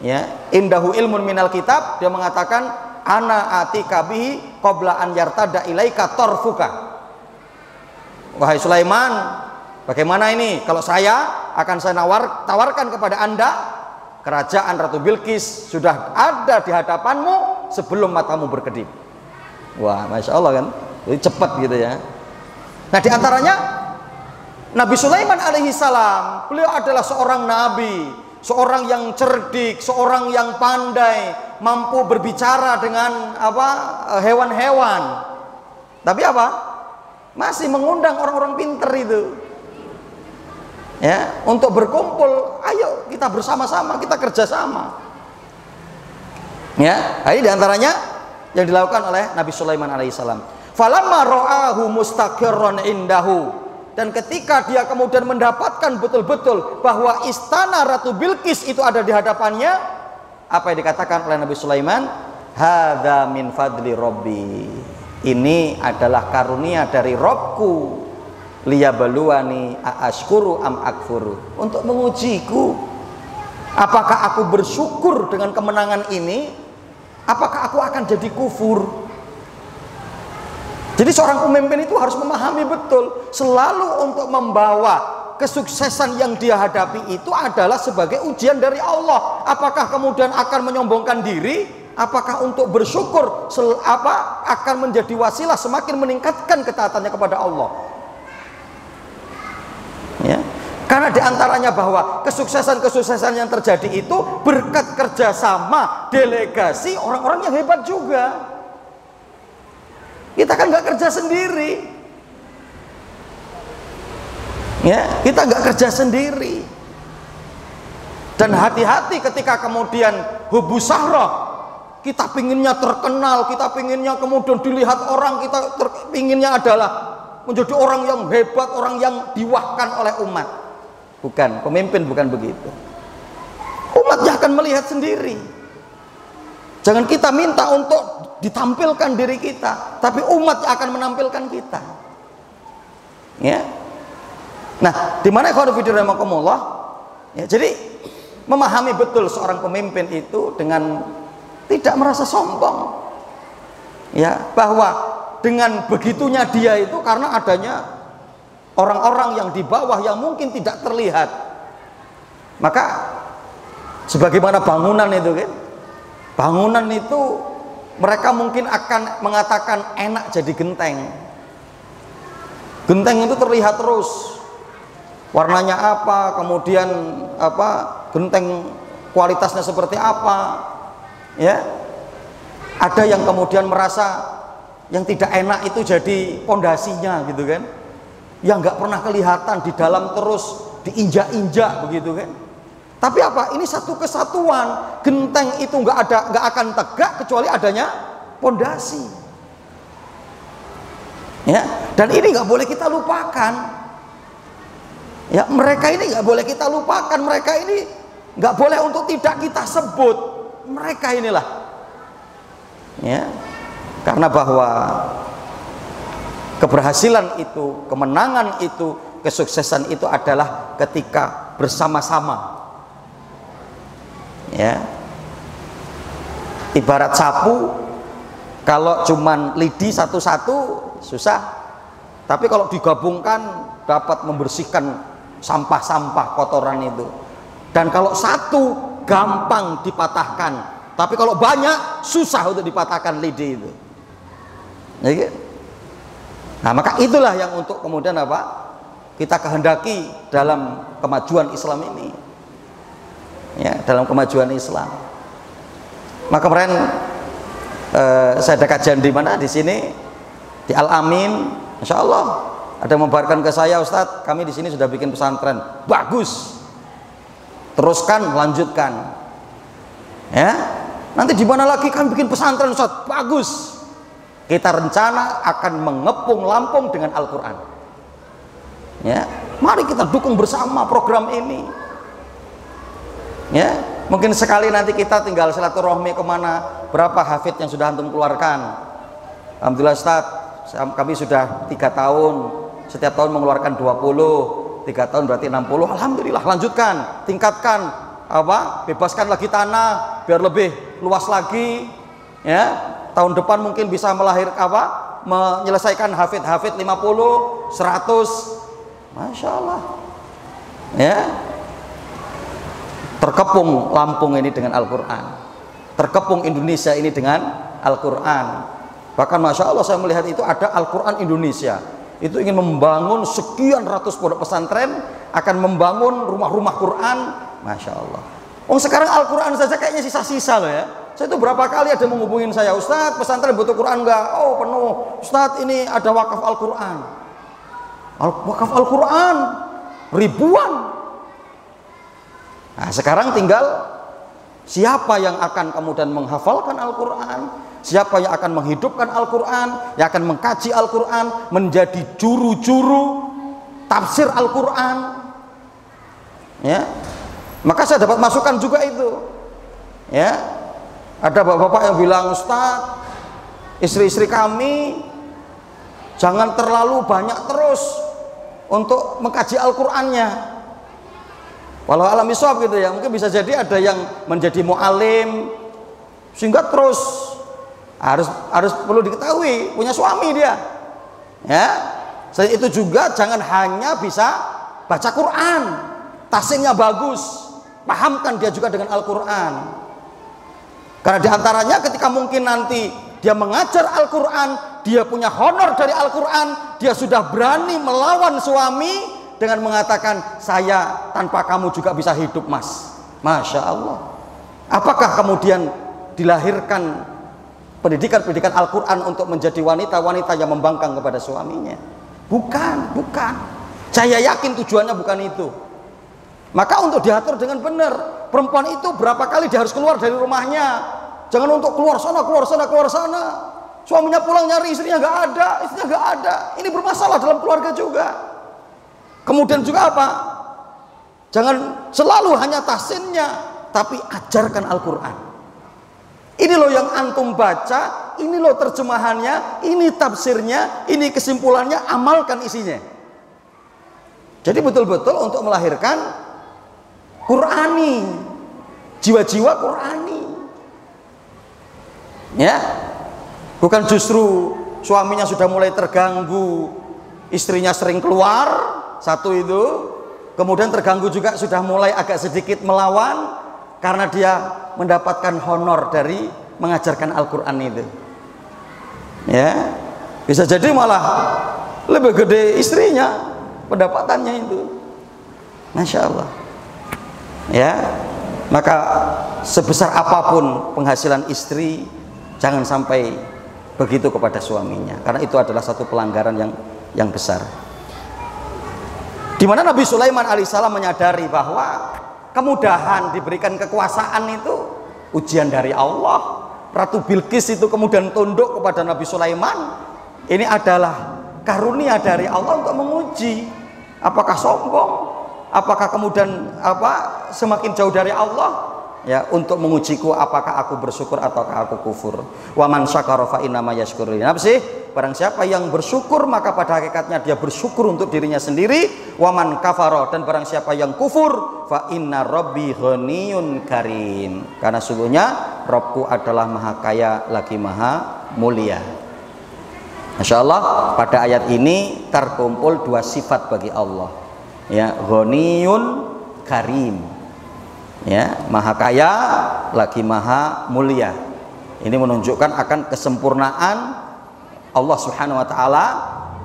ya, indahu ilmun minal kitab, dia mengatakan ana atika bihi qabla an yartadda ilaika tarfuka. Wahai Sulaiman, Bagaimana ini kalau saya tawarkan kepada Anda kerajaan Ratu Bilqis sudah ada di hadapanmu sebelum matamu berkedip. Wah, Masya Allah kan, jadi cepat gitu ya. Nah, diantaranya Nabi Sulaiman alaihi salam, beliau adalah seorang nabi, seorang yang cerdik, seorang yang pandai, mampu berbicara dengan hewan-hewan. Tapi apa? Masih mengundang orang-orang pinter itu. Ya, untuk berkumpul, ayo kita bersama-sama, kita kerjasama. Ya, ini diantaranya yang dilakukan oleh Nabi Sulaiman alaihissalam. Falamma ra'ahu mustaqirran indahu, dan ketika dia kemudian mendapatkan betul-betul bahwa istana Ratu Bilqis itu ada di hadapannya, apa yang dikatakan oleh Nabi Sulaiman? Hadza min fadli Rabbi. Ini adalah karunia dari Robku. Liyabluwani aashkuru am akfuru, untuk mengujiku apakah aku bersyukur dengan kemenangan ini, apakah aku akan jadi kufur. Jadi seorang pemimpin itu harus memahami betul, selalu untuk membawa kesuksesan yang dia hadapi itu adalah sebagai ujian dari Allah. Apakah kemudian akan menyombongkan diri, apakah untuk bersyukur akan menjadi wasilah semakin meningkatkan ketaatannya kepada Allah. Ya, karena diantaranya bahwa kesuksesan-kesuksesan yang terjadi itu berkat kerjasama delegasi orang-orang yang hebat juga. Kita kan nggak kerja sendiri, ya, kita nggak kerja sendiri. Dan hati-hati ketika kemudian hubus sahroh, kita pinginnya terkenal, kita pinginnya kemudian dilihat orang, kita pinginnya adalah menjadi orang yang hebat, orang yang diwahkan oleh umat. Bukan, pemimpin bukan begitu. Umatnya akan melihat sendiri. Jangan kita minta untuk ditampilkan diri kita, tapi umat yang akan menampilkan kita. Ya. Nah, di mana ikhwan fillah rahimakumullah? Ya, jadi memahami betul seorang pemimpin itu dengan tidak merasa sombong. Ya, bahwa dengan begitunya dia itu karena adanya orang-orang yang di bawah yang mungkin tidak terlihat. Maka sebagaimana bangunan itu kan, bangunan itu mereka mungkin akan mengatakan enak jadi genteng. Genteng itu terlihat terus warnanya apa, kemudian genteng kualitasnya seperti apa, ya. Ada yang kemudian merasa yang tidak enak itu jadi pondasinya gitu kan, yang nggak pernah kelihatan di dalam terus diinjak-injak begitu kan. Tapi apa? Ini satu kesatuan. Genteng itu nggak akan tegak kecuali adanya pondasi. Ya, dan ini nggak boleh kita lupakan. Ya, mereka ini nggak boleh kita lupakan. Mereka ini nggak boleh untuk tidak kita sebut. Mereka inilah. Ya. Karena bahwa keberhasilan itu, kemenangan itu, kesuksesan itu adalah ketika bersama-sama. Ya. Ibarat sapu, kalau cuman lidi satu-satu susah. Tapi kalau digabungkan dapat membersihkan sampah-sampah kotoran itu. Dan kalau satu gampang dipatahkan. Tapi kalau banyak susah untuk dipatahkan lidi itu. Nah, maka itulah yang untuk kemudian kita kehendaki dalam kemajuan Islam ini, ya, dalam kemajuan Islam. Maka kemarin saya ada kajian di mana, di sini di Al Amin, Masya Allah ada yang membaharkan ke saya, Ustadz, kami di sini sudah bikin pesantren, bagus, teruskan, lanjutkan, ya. Nanti di mana lagi kami bikin pesantren, Ustadz, bagus. Kita rencana akan mengepung Lampung dengan Al-Quran. Ya, mari kita dukung bersama program ini. Ya, mungkin sekali nanti kita tinggal silaturahmi kemana, berapa hafid yang sudah antum keluarkan. Alhamdulillah Ustaz, kami sudah 3 tahun, setiap tahun mengeluarkan 20, 3 tahun berarti 60. Alhamdulillah, lanjutkan, tingkatkan, bebaskan lagi tanah biar lebih luas lagi. Ya, tahun depan mungkin bisa menyelesaikan hafid 50, 100, Masya Allah. Ya, terkepung Lampung ini dengan Al-Quran, terkepung Indonesia ini dengan Al-Quran. Bahkan Masya Allah saya melihat itu ada Al-Quran Indonesia itu ingin membangun sekian ratus pondok pesantren, akan membangun rumah-rumah Quran. Masya Allah. Oh, sekarang Al-Quran saja kayaknya sisa-sisa loh ya. Saya itu berapa kali ada menghubungin saya, Ustadz pesantren butuh Quran enggak? Oh penuh. Ustadz ini ada wakaf Al-Quran. Wakaf Al-Quran ribuan. Nah sekarang tinggal siapa yang akan kemudian menghafalkan Al-Quran, siapa yang akan menghidupkan Al-Quran, yang akan mengkaji Al-Quran, menjadi juru-juru tafsir Al-Quran. Ya, maka saya dapat masukan juga itu. Ya, ada bapak-bapak yang bilang, Ustadz, istri-istri kami jangan terlalu banyak terus untuk mengkaji Al-Qurannya. Walau alam iswab gitu ya, mungkin bisa jadi ada yang menjadi mu'alim sehingga terus harus perlu diketahui punya suami dia. Ya, selain itu juga jangan hanya bisa baca Quran, tahsinnya bagus, pahamkan dia juga dengan Al-Quran. Karena diantaranya ketika mungkin nanti dia mengajar Al-Quran, dia punya honor dari Al-Quran, dia sudah berani melawan suami dengan mengatakan, saya tanpa kamu juga bisa hidup mas. Masya Allah. Apakah kemudian dilahirkan pendidikan-pendidikan Al-Quran untuk menjadi wanita-wanita yang membangkang kepada suaminya? Bukan, bukan. Saya yakin tujuannya bukan itu. Maka untuk diatur dengan benar, perempuan itu berapa kali dia harus keluar dari rumahnya. Jangan untuk keluar sana, keluar sana, keluar sana. Suaminya pulang nyari istrinya nggak ada, istrinya nggak ada. Ini bermasalah dalam keluarga juga. Kemudian juga apa? Jangan selalu hanya tahsinnya, tapi ajarkan Al-Quran. Ini loh yang antum baca, ini loh terjemahannya, ini tafsirnya, ini kesimpulannya, amalkan isinya. Jadi betul-betul untuk melahirkan Qurani, jiwa-jiwa Qurani. Ya, bukan justru suaminya sudah mulai terganggu, istrinya sering keluar, satu itu, kemudian terganggu juga sudah mulai agak sedikit melawan karena dia mendapatkan honor dari mengajarkan Al-Quran itu. Ya, bisa jadi malah lebih gede istrinya pendapatannya itu. Masya Allah. Ya, maka sebesar apapun penghasilan istri, jangan sampai begitu kepada suaminya, karena itu adalah satu pelanggaran yang besar. Di mana Nabi Sulaiman alaihissalam menyadari bahwa kemudahan diberikan kekuasaan itu ujian dari Allah. Ratu Bilqis itu kemudian tunduk kepada Nabi Sulaiman. Ini adalah karunia dari Allah untuk menguji apakah sombong, apakah kemudian semakin jauh dari Allah. Ya, untuk mengujiku apakah aku bersyukur ataukah aku kufur. Wa man syakara fa innama yashkuru li nafsihi. Barang siapa yang bersyukur maka pada hakikatnya dia bersyukur untuk dirinya sendiri. Wa man kafara, dan barang siapa yang kufur, fa inna rabbi ghaniyun karim. Karena sungguhnya Rabbku adalah maha kaya lagi maha mulia. Masya Allah, pada ayat ini terkumpul dua sifat bagi Allah. Ya, ghaniyun karim. Ya, maha kaya lagi maha mulia. Ini menunjukkan akan kesempurnaan Allah Subhanahu wa taala.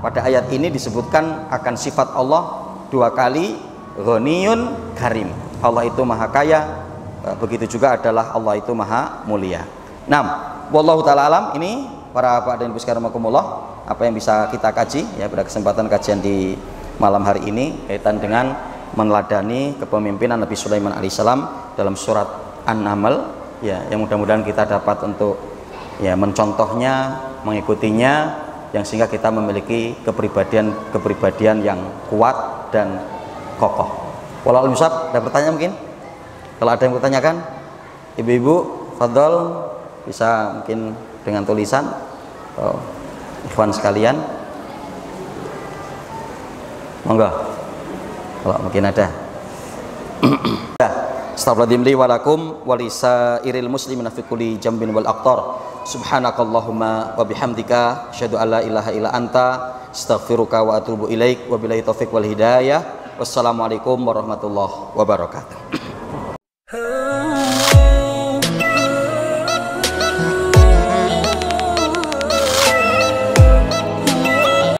Pada ayat ini disebutkan akan sifat Allah dua kali, ghaniyun karim. Allah itu maha kaya, begitu juga adalah Allah itu maha mulia. Nah, wallahu taala alam. Ini para Bapak dan Ibu sekalian rahimakumullah, apa yang bisa kita kaji ya pada kesempatan kajian di malam hari ini kaitan dengan meneladani kepemimpinan Nabi Sulaiman alaihissalam dalam surat An-Naml, ya, yang mudah-mudahan kita dapat untuk ya mencontohnya, mengikutinya, yang sehingga kita memiliki kepribadian yang kuat dan kokoh. Walau misal ada pertanyaan mungkin, kalau ada yang bertanyakan, ibu-ibu, fadhol, bisa mungkin dengan tulisan, ikhwan sekalian, monggo. Kalau mungkin ada. Astagfirullahaladzim li walakum walisairil muslimina fi kulli jambin wal aqtar Subhanakallahumma wa bihamdika asyhadu an la ilaha illa anta astaghfiruka wa atubu ilaik. Wabillahi taufik wal hidayah. Wassalamualaikum warahmatullahi wabarakatuh.